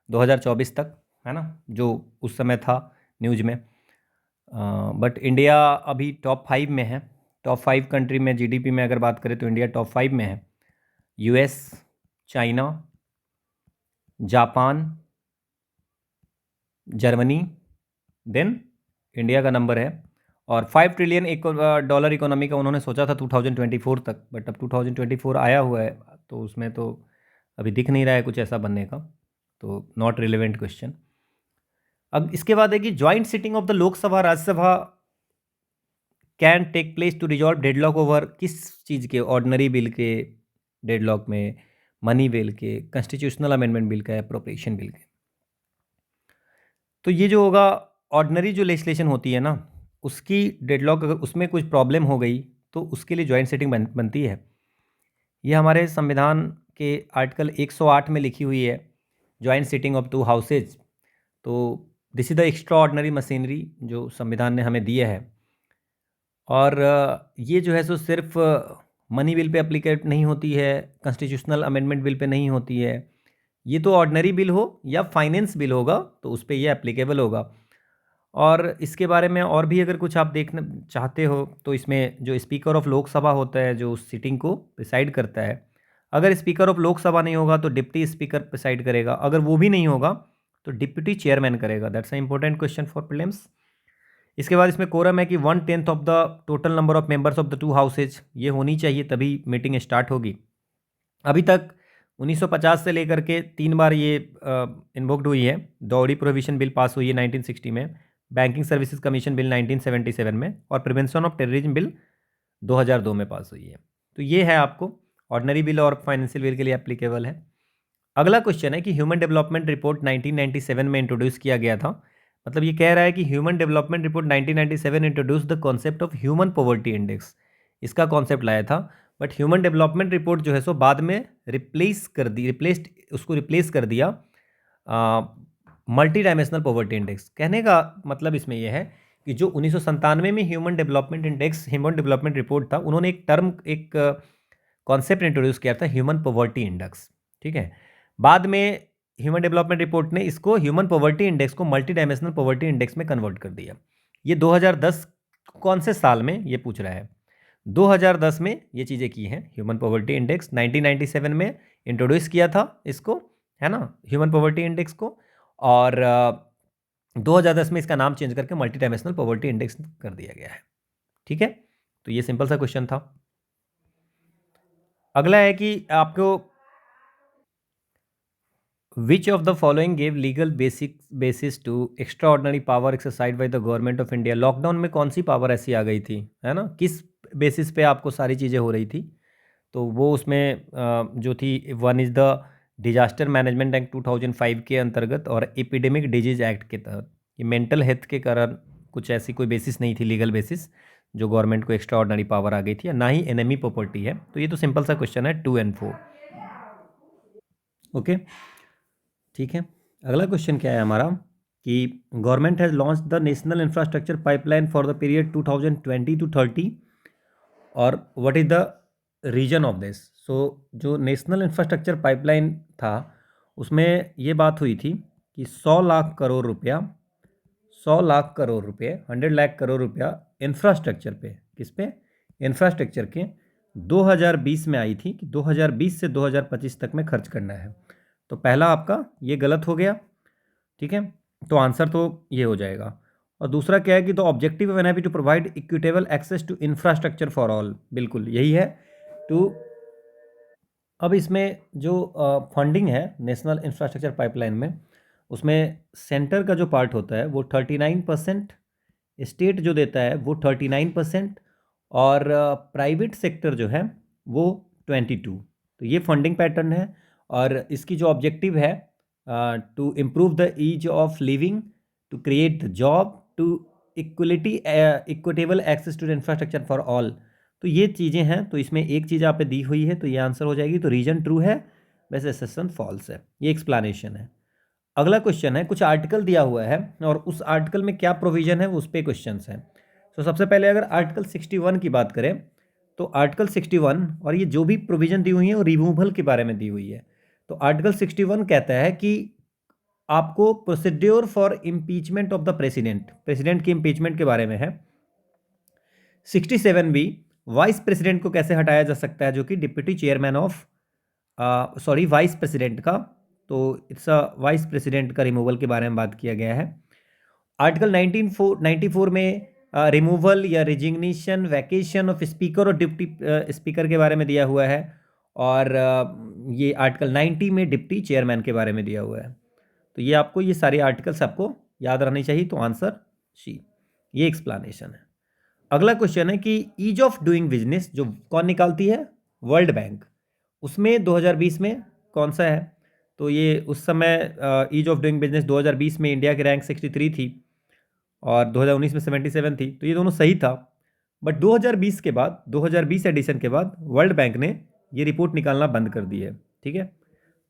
2024 तक, है ना, जो उस समय था न्यूज में। बट इंडिया अभी टॉप 5 में है। टॉप 5 कंट्री में जीडीपी में अगर बात करें तो इंडिया टॉप 5 में है। US, China, Japan, Germany, then India का नंबर है। और $5 ट्रिलियन इकोनॉमी का उन्होंने सोचा था 2024 तक, बट अब 2024 आया हुआ है तो उसमें तो अभी दिख नहीं रहा है कुछ ऐसा बनने का, तो नॉट रिलेवेंट क्वेश्चन। अब इसके बाद है कि joint sitting of the Lok Sabha Rajya Sabha can take place to resolve deadlock over, किस चीज़ के? ऑर्डिनरी बिल के डेडलॉक में, मनी बिल के, कॉन्स्टिट्यूशनल अमेंडमेंट बिल का, अप्रोप्रिएशन बिल के। तो ये जो होगा ऑर्डिनरी जो लेजिस्लेशन होती है ना, उसकी डेडलॉक अगर उसमें कुछ प्रॉब्लम हो गई तो उसके लिए ज्वाइंट सिटिंग बनती है। ये हमारे संविधान के आर्टिकल 108 में लिखी हुई है, ज्वाइंट सिटिंग ऑफ 2 हाउसेज। तो this is the extra ordinary machinery जो संविधान ने हमें दिया है। और ये जो है सो सिर्फ मनी बिल पे अप्लीकेट नहीं होती है, कॉन्स्टिट्यूशनल अमेंडमेंट बिल पे नहीं होती है। ये तो ऑर्डिनरी बिल हो या फाइनेंस बिल होगा तो उस पर यह एप्लीकेबल होगा। और इसके बारे में और भी अगर कुछ आप देखना चाहते हो तो इसमें जो स्पीकर ऑफ लोकसभा होता है जो उस सिटिंग को प्रिसाइड करता है, अगर स्पीकर ऑफ लोकसभा नहीं होगा तो डिप्टी स्पीकर प्रिसाइड करेगा, अगर वो भी नहीं होगा तो डिप्टी चेयरमैन करेगा। That's a important question for prelims. इसके बाद इसमें कोरम है कि 1/10 of the total number of members of the 2 houses, ये होनी चाहिए तभी मीटिंग स्टार्ट होगी। अभी तक 1950 से लेकर के 3 बार ये इन्वोक्ड हुई है। दौड़ी प्रोहिबिशन बिल पास हुई है 1960 में, बैंकिंग सर्विसेज कमीशन बिल 1977 में, और प्रिवेंशन ऑफ टेररिज्म बिल 2002 में पास हुई है। तो ये है आपको ऑर्डिनरी बिल और फाइनेंशियल बिल के लिए एप्लीकेबल है। अगला क्वेश्चन है कि ह्यूमन डेवलपमेंट रिपोर्ट 1997 में इंट्रोड्यूस किया गया था। मतलब ये कह रहा है कि human development report 1997 introduce the concept of human poverty index, इसका कॉन्सेप्ट लाया था। बट ह्यूमन डेवलपमेंट रिपोर्ट जो है सो बाद में रिप्लेस कर दिया मल्टी डायमेंशनल पॉवर्टी इंडेक्स। कहने का मतलब इसमें यह है कि जो 1997 में ह्यूमन डेवलपमेंट रिपोर्ट था, उन्होंने एक कॉन्सेप्ट इंट्रोड्यूस किया था, ह्यूमन पॉवर्टी इंडेक्स, ठीक है। बाद में ह्यूमन डेवलपमेंट रिपोर्ट ने इसको ह्यूमन पॉवर्टी इंडेक्स को मल्टी डायमेंशनल पॉवर्टी इंडेक्स में कन्वर्ट कर दिया। ये 2010 कौन से साल में ये पूछ रहा है? 2010 में ये चीज़ें की हैं। ह्यूमन पॉवर्टी इंडेक्स 1997 में इंट्रोड्यूस किया था इसको, है ना, ह्यूमन पॉवर्टी इंडेक्स को, और 2010 में इसका नाम चेंज करके मल्टी डायमेंशनल पॉवर्टी इंडेक्स कर दिया गया है, ठीक है। तो ये सिंपल सा क्वेश्चन था। अगला है कि आपको which of the following gave legal basis to extraordinary power exercise by the government of India. Lockdown में कौन सी पावर ऐसी आ गई थी, है ना, किस बेसिस पे आपको सारी चीज़ें हो रही थी? तो वो उसमें जो थी, one is the disaster management act 2005 के अंतर्गत और एपिडेमिक डिजीज एक्ट के तहत। ये मेंटल हेल्थ के कारण कुछ ऐसी कोई बेसिस नहीं थी, लीगल बेसिस, जो गवर्नमेंट को एक्स्ट्रा ऑर्डनरी पावर आ गई थी, ना ही एनएमई प्रॉपर्टी है। तो ये तो सिंपल सा क्वेश्चन है 2 और 4। ओके, ठीक है। अगला क्वेश्चन क्या है हमारा कि government has launch the national infrastructure pipeline for the period 2020 to 30 और what is the reason of this. So जो नेशनल इंफ्रास्ट्रक्चर पाइपलाइन था उसमें ये बात हुई थी कि 100 लाख करोड़ रुपया 100 लाख करोड़ रुपये 100 लाख करोड़ रुपया इंफ्रास्ट्रक्चर पे, किस पे? इंफ्रास्ट्रक्चर के 2020 में आई थी कि 2020 से 2025 तक में खर्च करना है। तो पहला आपका ये गलत हो गया, ठीक है, तो आंसर तो ये हो जाएगा। और दूसरा क्या है कि the objective of NIP to provide equitable access to infrastructure for all, बिल्कुल यही है। टू अब इसमें जो फंडिंग है नेशनल इंफ्रास्ट्रक्चर पाइपलाइन में, उसमें सेंटर का जो पार्ट होता है वो 39%, स्टेट जो देता है वो 39%, और प्राइवेट सेक्टर जो है वो 22। तो ये फंडिंग पैटर्न है। और इसकी जो ऑब्जेक्टिव है, to improve the ease of living, to create the job, to equitable access to infrastructure for all. तो ये चीज़ें हैं। तो इसमें एक चीज़ आप पे दी हुई है तो ये आंसर हो जाएगी। तो रीजन ट्रू है, वैसे सेशन फॉल्स है। ये एक्सप्लेनेशन है। अगला क्वेश्चन है, कुछ आर्टिकल दिया हुआ है और उस आर्टिकल में क्या प्रोविजन है उस पर क्वेश्चन हैं। तो सबसे पहले अगर आर्टिकल 61 की बात करें तो आर्टिकल 61 और ये जो भी प्रोविजन दी हुई है वो रिमूवल के बारे में दी हुई है। तो आर्टिकल 61 कहता है कि आपको procedure for impeachment of the president की इम्पीचमेंट के बारे में है। 67 भी वाइस प्रेसिडेंट को कैसे हटाया जा सकता है, जो कि deputy chairman of vice president का, तो इट्स वाइस प्रेसिडेंट का रिमूवल के बारे में बात किया गया है। आर्टिकल 94 में रिमूवल या रिजिग्नेशन वैकेशन ऑफ स्पीकर और डिप्टी स्पीकर के बारे में दिया हुआ है। और ये आर्टिकल 90 में डिप्टी चेयरमैन के बारे में दिया हुआ है। तो ये आपको ये सारे आर्टिकल्स आपको याद रहने चाहिए। तो आंसर सी, ये एक्सप्लेनेशन है। अगला क्वेश्चन है कि ईज ऑफ डूइंग बिजनेस जो कौन निकालती है? World bank. उसमें 2020 में कौन सा है? तो ये उस समय ईज ऑफ डूइंग बिजनेस 2020 में इंडिया की रैंक 63 थी और 2019 में 77 थी। तो ये दोनों सही था। बट 2020 के बाद 2020 एडिशन के बाद वर्ल्ड बैंक ने ये रिपोर्ट निकालना बंद कर दी है। ठीक है,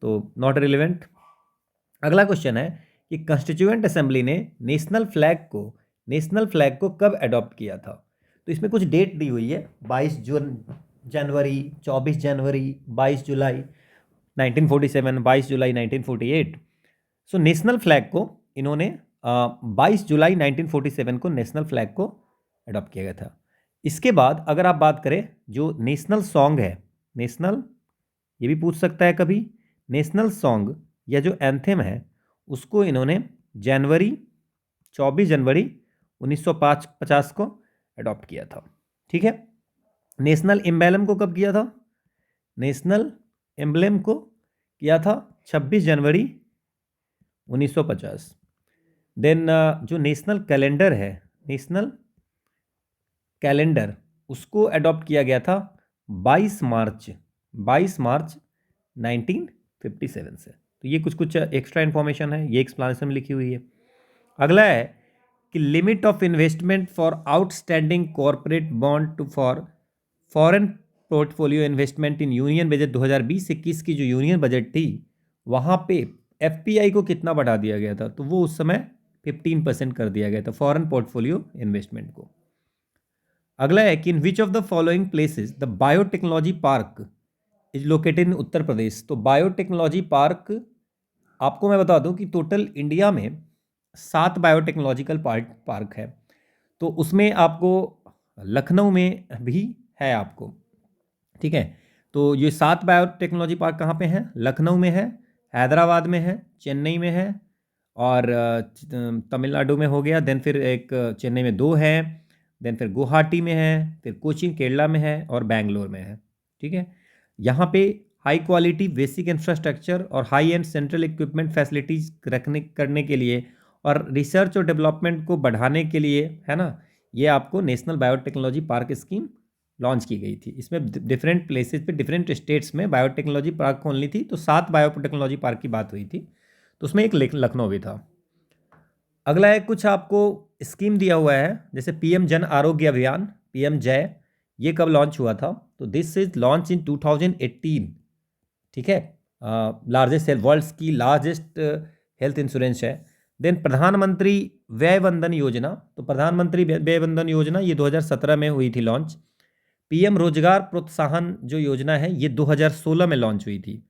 तो नॉट रिलेवेंट। अगला क्वेश्चन है कि कंस्टिट्यूएंट असेंबली ने नेशनल फ्लैग को कब अडॉप्ट किया था? तो इसमें कुछ डेट दी हुई है, 22 जनवरी, 24 जनवरी, 22 जुलाई 1947, 22 जुलाई 1948। सो नेशनल फ्लैग को इन्होंने 22 जुलाई 1947 को नेशनल फ्लैग को अडॉप्ट किया गया था। इसके बाद अगर आप बात करें जो नेशनल सॉन्ग है, नेशनल, ये भी पूछ सकता है कभी, नेशनल सॉन्ग या जो एंथम है उसको इन्होंने 24 जनवरी 1950 को अडॉप्ट किया था। ठीक है। नेशनल एम्बलम को कब किया था? नेशनल एम्बलम को किया था 26 जनवरी 1950। देन जो नेशनल कैलेंडर है, नेशनल कैलेंडर, उसको अडॉप्ट किया गया था 22 मार्च 1957 से। तो ये कुछ एक्स्ट्रा इन्फॉर्मेशन है, ये एक्सप्लेनेशन में लिखी हुई है। अगला है कि limit of investment for outstanding corporate bond to for foreign portfolio investment in union budget 2020-21 की जो यूनियन बजट थी वहाँ पे एफपीआई को कितना बढ़ा दिया गया था? तो वो उस समय 15% कर दिया गया था फॉरेन पोर्टफोलियो इन्वेस्टमेंट को। अगला है कि in which of the following places the biotechnology park is located in Uttar Pradesh. तो बायोटेक्नोलॉजी पार्क, आपको मैं बता दूं कि टोटल इंडिया में 7 बायोटेक्नोलॉजिकल पार्क है। तो उसमें आपको लखनऊ में भी है आपको। ठीक है, तो ये 7 बायोटेक्नोलॉजी पार्क कहाँ पे हैं? लखनऊ में है, हैदराबाद में है, चेन्नई में है और तमिलनाडु में हो गया। देन फिर एक चेन्नई में 2 है, देन फिर गुवाहाटी में है, फिर कोचीन केरला में है और बेंगलोर में है। ठीक है, यहाँ पे हाई क्वालिटी बेसिक इंफ्रास्ट्रक्चर और high and central equipment facilities करने के लिए और रिसर्च और डेवलपमेंट को बढ़ाने के लिए, है ना, ये आपको national biotechnology park scheme launch की गई थी। इसमें डिफरेंट प्लेसेस पे डिफरेंट स्टेट्स में बायोटेक्नोलॉजी पार्क खोलनी थी। तो 7 बायोटेक्नोलॉजी पार्क की बात हुई थी, तो उसमें एक लखनऊ भी था। अगला है कुछ आपको स्कीम दिया हुआ है, जैसे पीएम जन आरोग्य अभियान, पीएम जय, ये कब लॉन्च हुआ था? तो दिस इज लॉन्च इन 2018। ठीक है, लार्जेस्ट वर्ल्ड्स की लार्जेस्ट हेल्थ इंश्योरेंस है। देन प्रधानमंत्री व्यय वंदन योजना, तो प्रधानमंत्री व्यय वंदन योजना ये 2017 में हुई थी लॉन्च। पीएम रोजगार प्रोत्साहन जो योजना है ये 2016 में लॉन्च हुई थी।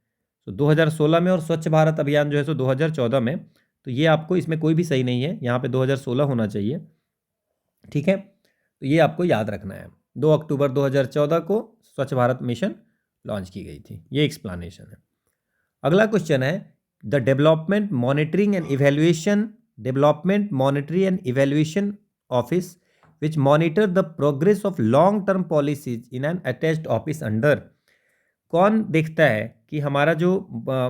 तो 2016 में, और स्वच्छ भारत अभियान जो है सो 2014 में। तो ये आपको इसमें कोई भी सही नहीं है, यहाँ पे 2016 होना चाहिए। ठीक है, तो ये आपको याद रखना है। 2 अक्टूबर 2014 को स्वच्छ भारत मिशन लॉन्च की गई थी। ये एक्सप्लेनेशन है। अगला क्वेश्चन है the development monitoring and evaluation office which monitor the progress of long term policies in an attached office under. कौन देखता है कि हमारा जो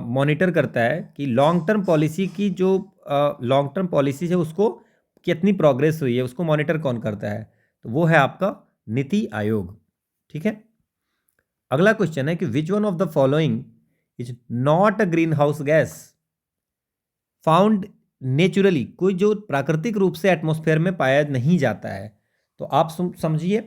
मॉनिटर करता है कि लॉन्ग टर्म पॉलिसी की जो लॉन्ग टर्म पॉलिसीज है उसको कितनी प्रोग्रेस हुई है, उसको मॉनिटर कौन करता है? तो वो है आपका नीति आयोग। ठीक है। अगला क्वेश्चन है कि which one of the following is not a green house gas found naturally. कोई जो प्राकृतिक रूप से एटमॉस्फेयर में पाया नहीं जाता है। तो आप समझिए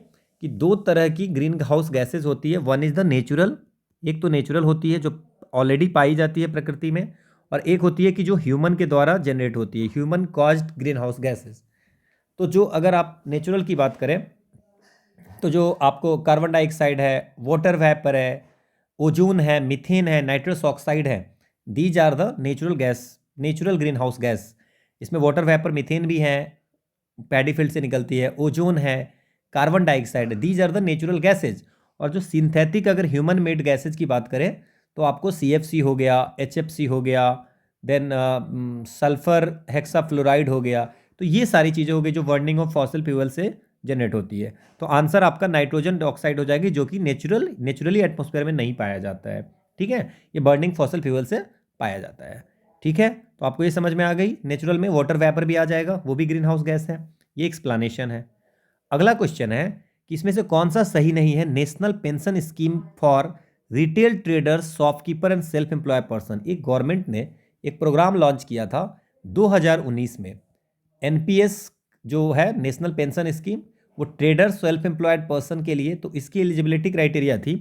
कि दो तरह की ग्रीन हाउस गैसेज होती है। वन इज द नेचुरल, एक तो नेचुरल होती है जो ऑलरेडी पाई जाती है प्रकृति में, और एक होती है कि जो ह्यूमन के द्वारा जनरेट होती है, human caused green house gases. तो जो अगर आप नेचुरल की बात करें तो जो आपको कार्बन डाइऑक्साइड है, वाटर वेपर है, ओजोन है, मीथेन है, नाइट्रस ऑक्साइड है, these are the natural gas, natural green house gas. इसमें वाटर वेपर, मीथेन भी है, पैडी फील्ड से निकलती है, ओजोन है, carbon dioxide, these are the natural gases. और जो सिंथेटिक अगर ह्यूमन मेड गैसेज की बात करें तो आपको CFC हो गया, HFC हो गया, देन सल्फर हेक्साफ्लोराइड हो गया। तो ये सारी चीज़ें हो गई जो बर्निंग ऑफ फॉसिल फ्यूल से जनरेट होती है। तो आंसर आपका नाइट्रोजन डाइऑक्साइड हो जाएगी, जो कि नेचुरली एटमॉस्फेयर में नहीं पाया जाता है। ठीक है, ये बर्निंग फॉसिल फ्यूल से पाया जाता है। ठीक है, तो आपको ये समझ में आ गई। नेचुरल में वाटर वेपर भी आ जाएगा, वो भी ग्रीन हाउस गैस है। ये एक्सप्लेनेशन है। अगला क्वेश्चन है कि इसमें से कौन सा सही नहीं है? National pension scheme for retail traders, shopkeeper and self employ person. एक गवर्नमेंट ने एक प्रोग्राम लॉन्च किया था 2019 में। NPS जो है नेशनल पेंशन स्कीम, वो ट्रेडर सेल्फ एम्प्लॉयड पर्सन के लिए। तो इसकी एलिजिबिलिटी क्राइटेरिया थी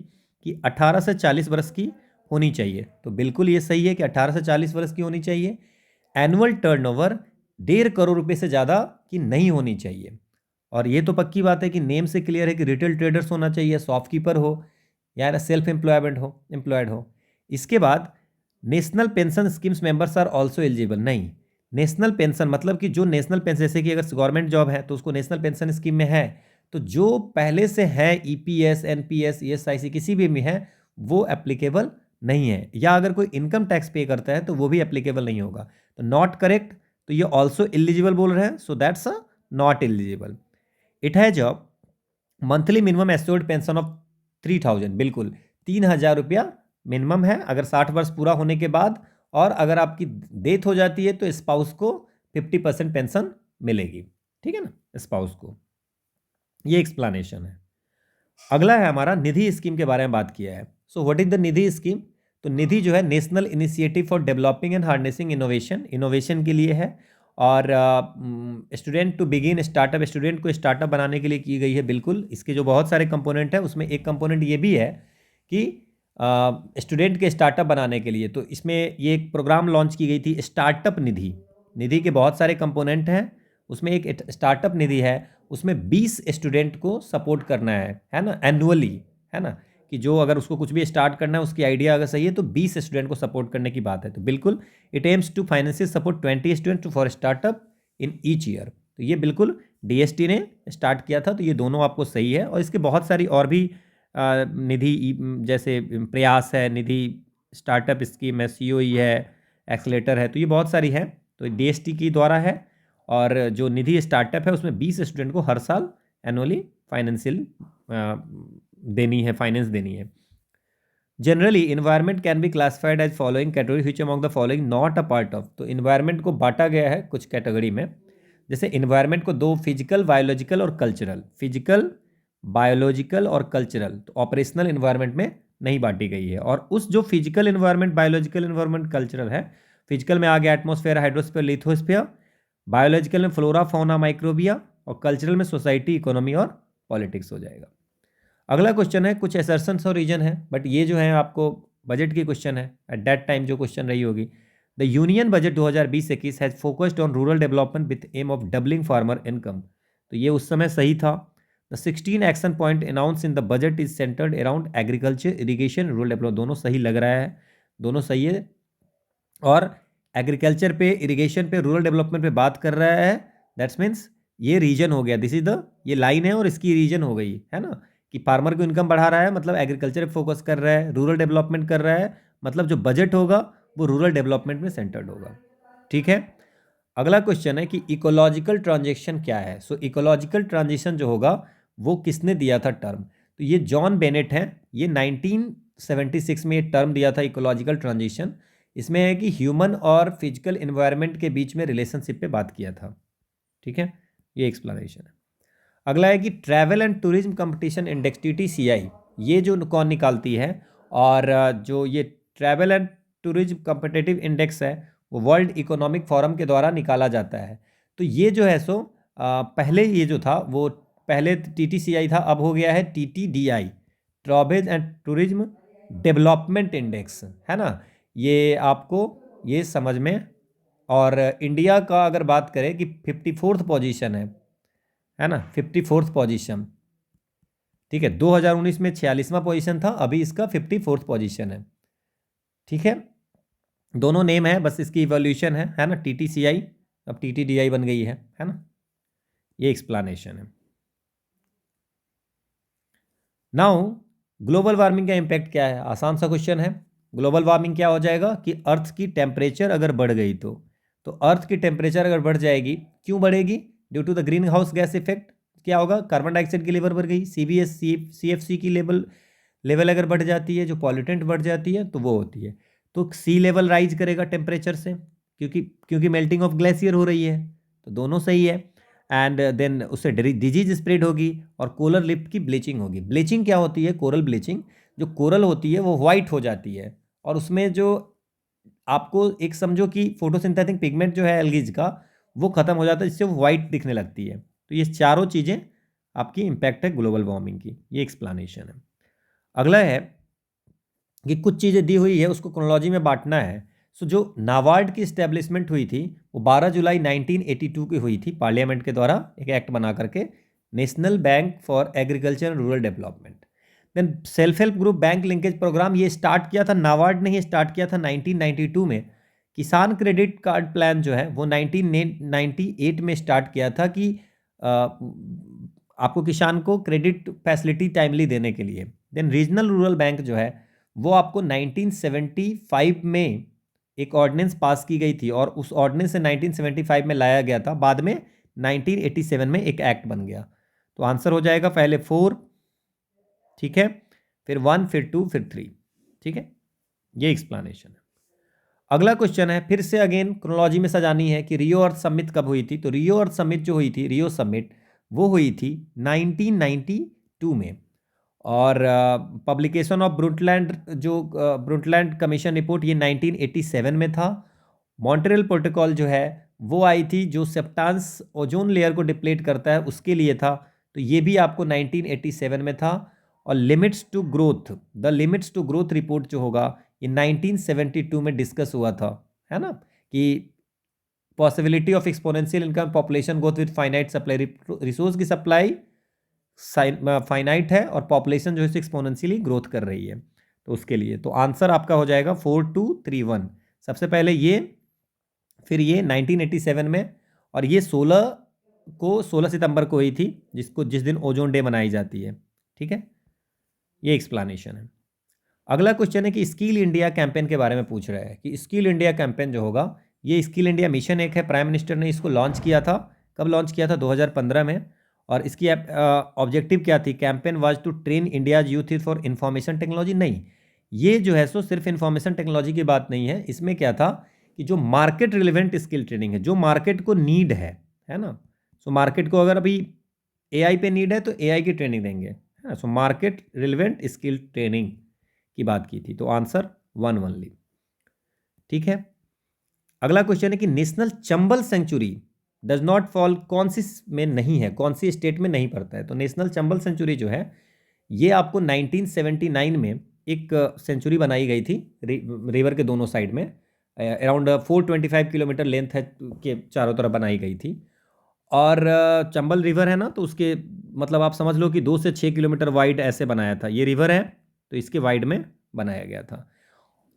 कि 18 से 40 वर्ष की होनी चाहिए। तो बिल्कुल ये सही है कि 18 से 40 वर्ष की होनी चाहिए। एनुअल टर्नओवर 1.5 करोड़ रुपए से ज़्यादा की नहीं होनी चाहिए। और ये तो पक्की बात है कि नेम से क्लियर है कि रिटेल ट्रेडर्स होना चाहिए, शॉपकीपर हो या सेल्फ एम्प्लॉयड हो। इसके बाद national pension schemes members are also eligible. नहीं, नेशनल पेंशन मतलब कि जो नेशनल पेंशन, जैसे कि अगर गवर्नमेंट जॉब है तो उसको नेशनल पेंशन स्कीम में है, तो जो पहले से है EPS, NPS, ESIC किसी भी में है, वो एप्लीकेबल नहीं है। या अगर कोई इनकम टैक्स पे करता है तो वो भी एप्लीकेबल नहीं होगा। तो नॉट करेक्ट। तो ये ऑल्सो एलिजिबल बोल रहे हैं, so that's a not eligible. It has a monthly minimum assured pension of 3000। बिल्कुल 3000 रुपया मिनिमम है अगर 60 वर्ष पूरा होने के बाद। और अगर आपकी डेथ हो जाती है तो स्पाउस को 50% पेंशन मिलेगी। ठीक है ना, स्पाउस को। ये एक्सप्लेनेशन है। अगला है हमारा निधि स्कीम के बारे में बात किया है। So what is the NIDHI scheme? तो निधि जो है national initiative for developing and harnessing innovation के लिए है। और student to begin startup, student को स्टार्टअप बनाने के लिए की गई है। बिल्कुल, इसके जो बहुत सारे कंपोनेंट हैं उसमें एक कंपोनेंट ये भी है कि स्टूडेंट के स्टार्टअप बनाने के लिए। तो इसमें ये एक प्रोग्राम लॉन्च की गई थी, स्टार्टअप निधि। निधि के बहुत सारे कंपोनेंट हैं, उसमें एक स्टार्टअप निधि है, उसमें 20 स्टूडेंट को सपोर्ट करना है ना, एनुअली, है ना, कि जो अगर उसको कुछ भी स्टार्ट करना है, उसकी आइडिया अगर सही है तो 20 स्टूडेंट को सपोर्ट करने की बात है। तो बिल्कुल it aims to financial support 20 student for startup in each year. तो ये बिल्कुल DST ने स्टार्ट किया था। तो ये दोनों आपको सही है। और इसके बहुत सारी और भी निधि, जैसे प्रयास है, निधि स्टार्टअप स्कीम है, COE है, एक्सलेटर है, तो ये बहुत सारी है। तो DST की द्वारा है। और जो निधि स्टार्टअप है उसमें 20 स्टूडेंट को हर साल एनुअली फाइनेंशियल देनी है, फाइनेंस देनी है। Generally environment can be classified as following category which among the following not a part of. तो इन्वायरमेंट को बांटा गया है कुछ कैटेगरी में। जैसे इन्वायरमेंट को दो, फिजिकल, बायोलॉजिकल और कल्चरल। फिजिकल, बायोलॉजिकल और कल्चरल। तो ऑपरेशनल इन्वायरमेंट में नहीं बांटी गई है। और उस जो physical environment, biological environment, cultural है, फिजिकल में आ गया एटमॉस्फेयर, हाइड्रोस्फीयर, लिथोस्फीयर। बायोलॉजिकल में फ्लोरा, फौना, माइक्रोबिया। और कल्चरल में सोसाइटी, इकोनॉमी और पॉलिटिक्स हो जाएगा। अगला क्वेश्चन है, कुछ असर्शंस और रीजन है, बट ये जो है आपको बजट की क्वेश्चन है, एट दैट टाइम जो क्वेश्चन रही होगी। The union budget 2020-21 has focused on rural development with aim of doubling farmer income. तो ये उस समय सही था। The 16 action point announce in the budget is centred around agriculture, irrigation, rural development. दोनों सही लग रहा है। दोनों सही है। और एग्रीकल्चर पे, इरिगेशन पे, रूरल डेवलपमेंट पे बात कर रहा है, दैट्स मीन्स ये रीजन हो गया, दिस इज द, ये लाइन है और इसकी रीजन हो गई है ना, कि फार्मर को इनकम बढ़ा रहा है मतलब एग्रीकल्चर पे फोकस कर रहा है, रूरल डेवलपमेंट कर रहा है मतलब जो बजट होगा वो रूरल डेवलपमेंट में सेंटर्ड होगा। ठीक है। अगला क्वेश्चन है कि इकोलॉजिकल ट्रांजेक्शन क्या है। सो इकोलॉजिकल ट्रांजिशन जो होगा वो किसने दिया था टर्म, तो ये जॉन बेनेट है, ये 1976 में ये टर्म दिया था इकोलॉजिकल ट्रांजिशन। इसमें है कि ह्यूमन और फिजिकल एनवायरनमेंट के बीच में रिलेशनशिप पे बात किया था। ठीक है, ये एक्सप्लेनेशन है। अगला है कि travel and tourism competition index TTCI, ये जो कौन निकालती है, और जो ये travel and tourism competitive index है वो वर्ल्ड इकोनॉमिक फोरम के द्वारा निकाला जाता है। तो ये जो है सो पहले ये जो था वो पहले TTCI था, अब हो गया है TTDI, travel and tourism development index, है ना। ये आपको ये समझ में, और इंडिया का अगर बात करें कि 54th पोजीशन है ना, 54th पोजीशन। ठीक है, 2019 में 46वां पोजीशन था, अभी इसका 54th पोजीशन है। ठीक है, दोनों नेम है, बस इसकी इवोल्यूशन है ना, TTCI अब TTDI बन गई है ना, ये एक्सप्लेनेशन है। नाउ ग्लोबल वार्मिंग का इम्पैक्ट क्या है, आसान सा क्वेश्चन है। ग्लोबल वार्मिंग क्या हो जाएगा कि अर्थ की टेम्परेचर अगर बढ़ गई तो अर्थ की टेम्परेचर अगर बढ़ जाएगी, क्यों बढ़ेगी, due to the green house gas effect. क्या होगा, कार्बन डाइऑक्साइड की लेवल बढ़ गई, CFC की लेवल अगर बढ़ जाती है, जो पॉल्यूटेंट बढ़ जाती है तो वो होती है। तो सी लेवल राइज करेगा टेम्परेचर से, क्योंकि मेल्टिंग ऑफ ग्लेशियर हो रही है, तो दोनों सही है। एंड देन उससे डिजीज स्प्रेड होगी और कोरल रीफ की ब्लीचिंग होगी। ब्लीचिंग क्या होती है, कोरल ब्लीचिंग, जो कोरल होती है वो वाइट हो जाती है, और उसमें जो आपको एक समझो कि फोटोसिंथेटिक पिगमेंट जो है एल्गीज का वो खत्म हो जाता है, जिससे वो वाइट दिखने लगती है। तो ये चारों चीज़ें आपकी इम्पैक्ट है ग्लोबल वार्मिंग की, ये एक्सप्लेनेशन है। अगला है कि कुछ चीज़ें दी हुई है उसको क्रोनोलॉजी में बांटना है। सो जो नाबार्ड की स्टैब्लिशमेंट हुई थी वो 12 जुलाई 1982 की हुई थी, पार्लियामेंट के द्वारा एक एक्ट बना करके, national bank for agriculture and rural development. Then self help group bank linkage programme, ये स्टार्ट किया था नाबार्ड ने ही स्टार्ट किया था 1992 में। किसान क्रेडिट कार्ड प्लान जो है वो 1998 में स्टार्ट किया था कि आपको किसान को क्रेडिट फैसिलिटी टाइमली देने के लिए। देन रीजनल रूरल बैंक जो है वो आपको 1975 में एक ऑर्डिनेंस पास की गई थी, और उस ऑर्डिनेंस से 1975 में लाया गया था, बाद में 1987 में एक एक्ट बन गया। तो आंसर हो जाएगा पहले 4, ठीक है, फिर 1, फिर 2, फिर 3। ठीक है, ये एक्सप्लेनेशन है। अगला क्वेश्चन है, फिर से अगेन क्रोनोलॉजी में सजानी है कि रियो अर्थ समिट कब हुई थी। तो रियो अर्थ समिट जो हुई थी, रियो समिट, वो हुई थी 1992 में। और पब्लिकेशन ऑफ ब्रुंटलैंड, जो ब्रुंटलैंड कमीशन रिपोर्ट, ये 1987 में था। मॉन्ट्रियल प्रोटोकॉल जो है वो आई थी, जो सब्सटेंस ओजोन लेयर को डिप्लीट करता है उसके लिए था, तो ये भी आपको 1987 में था। और limits to growth, the limits to growth report जो होगा ये 1972 में डिस्कस हुआ था, है ना, कि possibility of exponential income population growth with finite supply, resource की सप्लाई फाइनाइट है और पॉपुलेशन जो है एक्सपोनेंशियली ग्रोथ कर रही है, तो उसके लिए। तो आंसर आपका हो जाएगा 4, 2, 3, 1। सबसे पहले ये, फिर ये 1987 में, और ये 16 सितंबर को हुई थी, जिस दिन ओजोन डे मनाई जाती है। ठीक है, ये एक्सप्लेनेशन है। अगला क्वेश्चन है कि स्किल इंडिया कैंपेन के बारे में पूछ रहा है कि स्किल इंडिया कैंपेन जो होगा, ये स्किल इंडिया मिशन एक है, प्राइम मिनिस्टर ने इसको लॉन्च किया था। कब लॉन्च किया था, 2015 में। और इसकी ऑब्जेक्टिव क्या थी, campaign was to train India's youth for information technology. नहीं, ये जो है सो सिर्फ इंफॉर्मेशन टेक्नोलॉजी की बात नहीं है, इसमें क्या था कि जो मार्केट रिलेवेंट स्किल ट्रेनिंग है, जो मार्केट को नीड है ना। सो मार्केट को अगर अभी AI पे नीड है तो AI की ट्रेनिंग देंगे, है ना। So market relevant skill training की बात की थी, तो आंसर 1 ओनली। ठीक है, अगला क्वेश्चन है कि national Chambal sanctuary does not fall, कौन सी में नहीं है, कौन सी स्टेट में नहीं पड़ता है। तो नेशनल चंबल सेंचुरी जो है ये आपको 1979 में एक सेंचुरी बनाई गई थी, रिवर के दोनों साइड में, अराउंड 425 किलोमीटर लेंथ है के चारों तरफ बनाई गई थी। और चंबल रिवर है ना, तो उसके मतलब आप समझ लो कि 2 से 6 किलोमीटर वाइड ऐसे बनाया था, ये रिवर है तो इसके वाइड में बनाया गया था।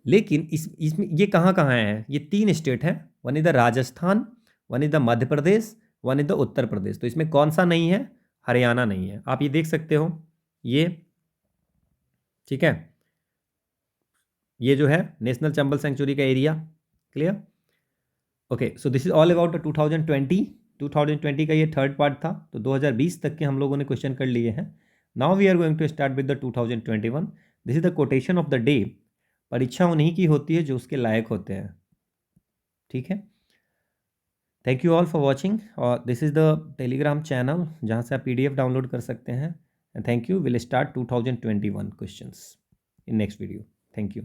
लेकिन इसमें ये कहाँ कहाँ है, ये 3 स्टेट हैं, one is the Rajasthan, one is the Madhya Pradesh, one is the Uttar Pradesh. तो इसमें कौन सा नहीं है, हरियाणा नहीं है। आप ये देख सकते हो, ये ठीक है, ये जो है नेशनल चंबल सेंचुरी का area. Clear? Okay, so this is all about 2020 का ये थर्ड पार्ट था। तो 2020 तक के हम लोगों ने क्वेश्चन कर लिए हैं। Now we are going to start with the 2021। This is the quotation of the day. परीक्षा उन्हीं की होती है जो उसके लायक होते हैं। ठीक है, thank you all for watching. और this is the Telegram channel जहाँ से आप PDF डाउनलोड कर सकते हैं। And thank you, will start 2021 questions in next video. Thank you.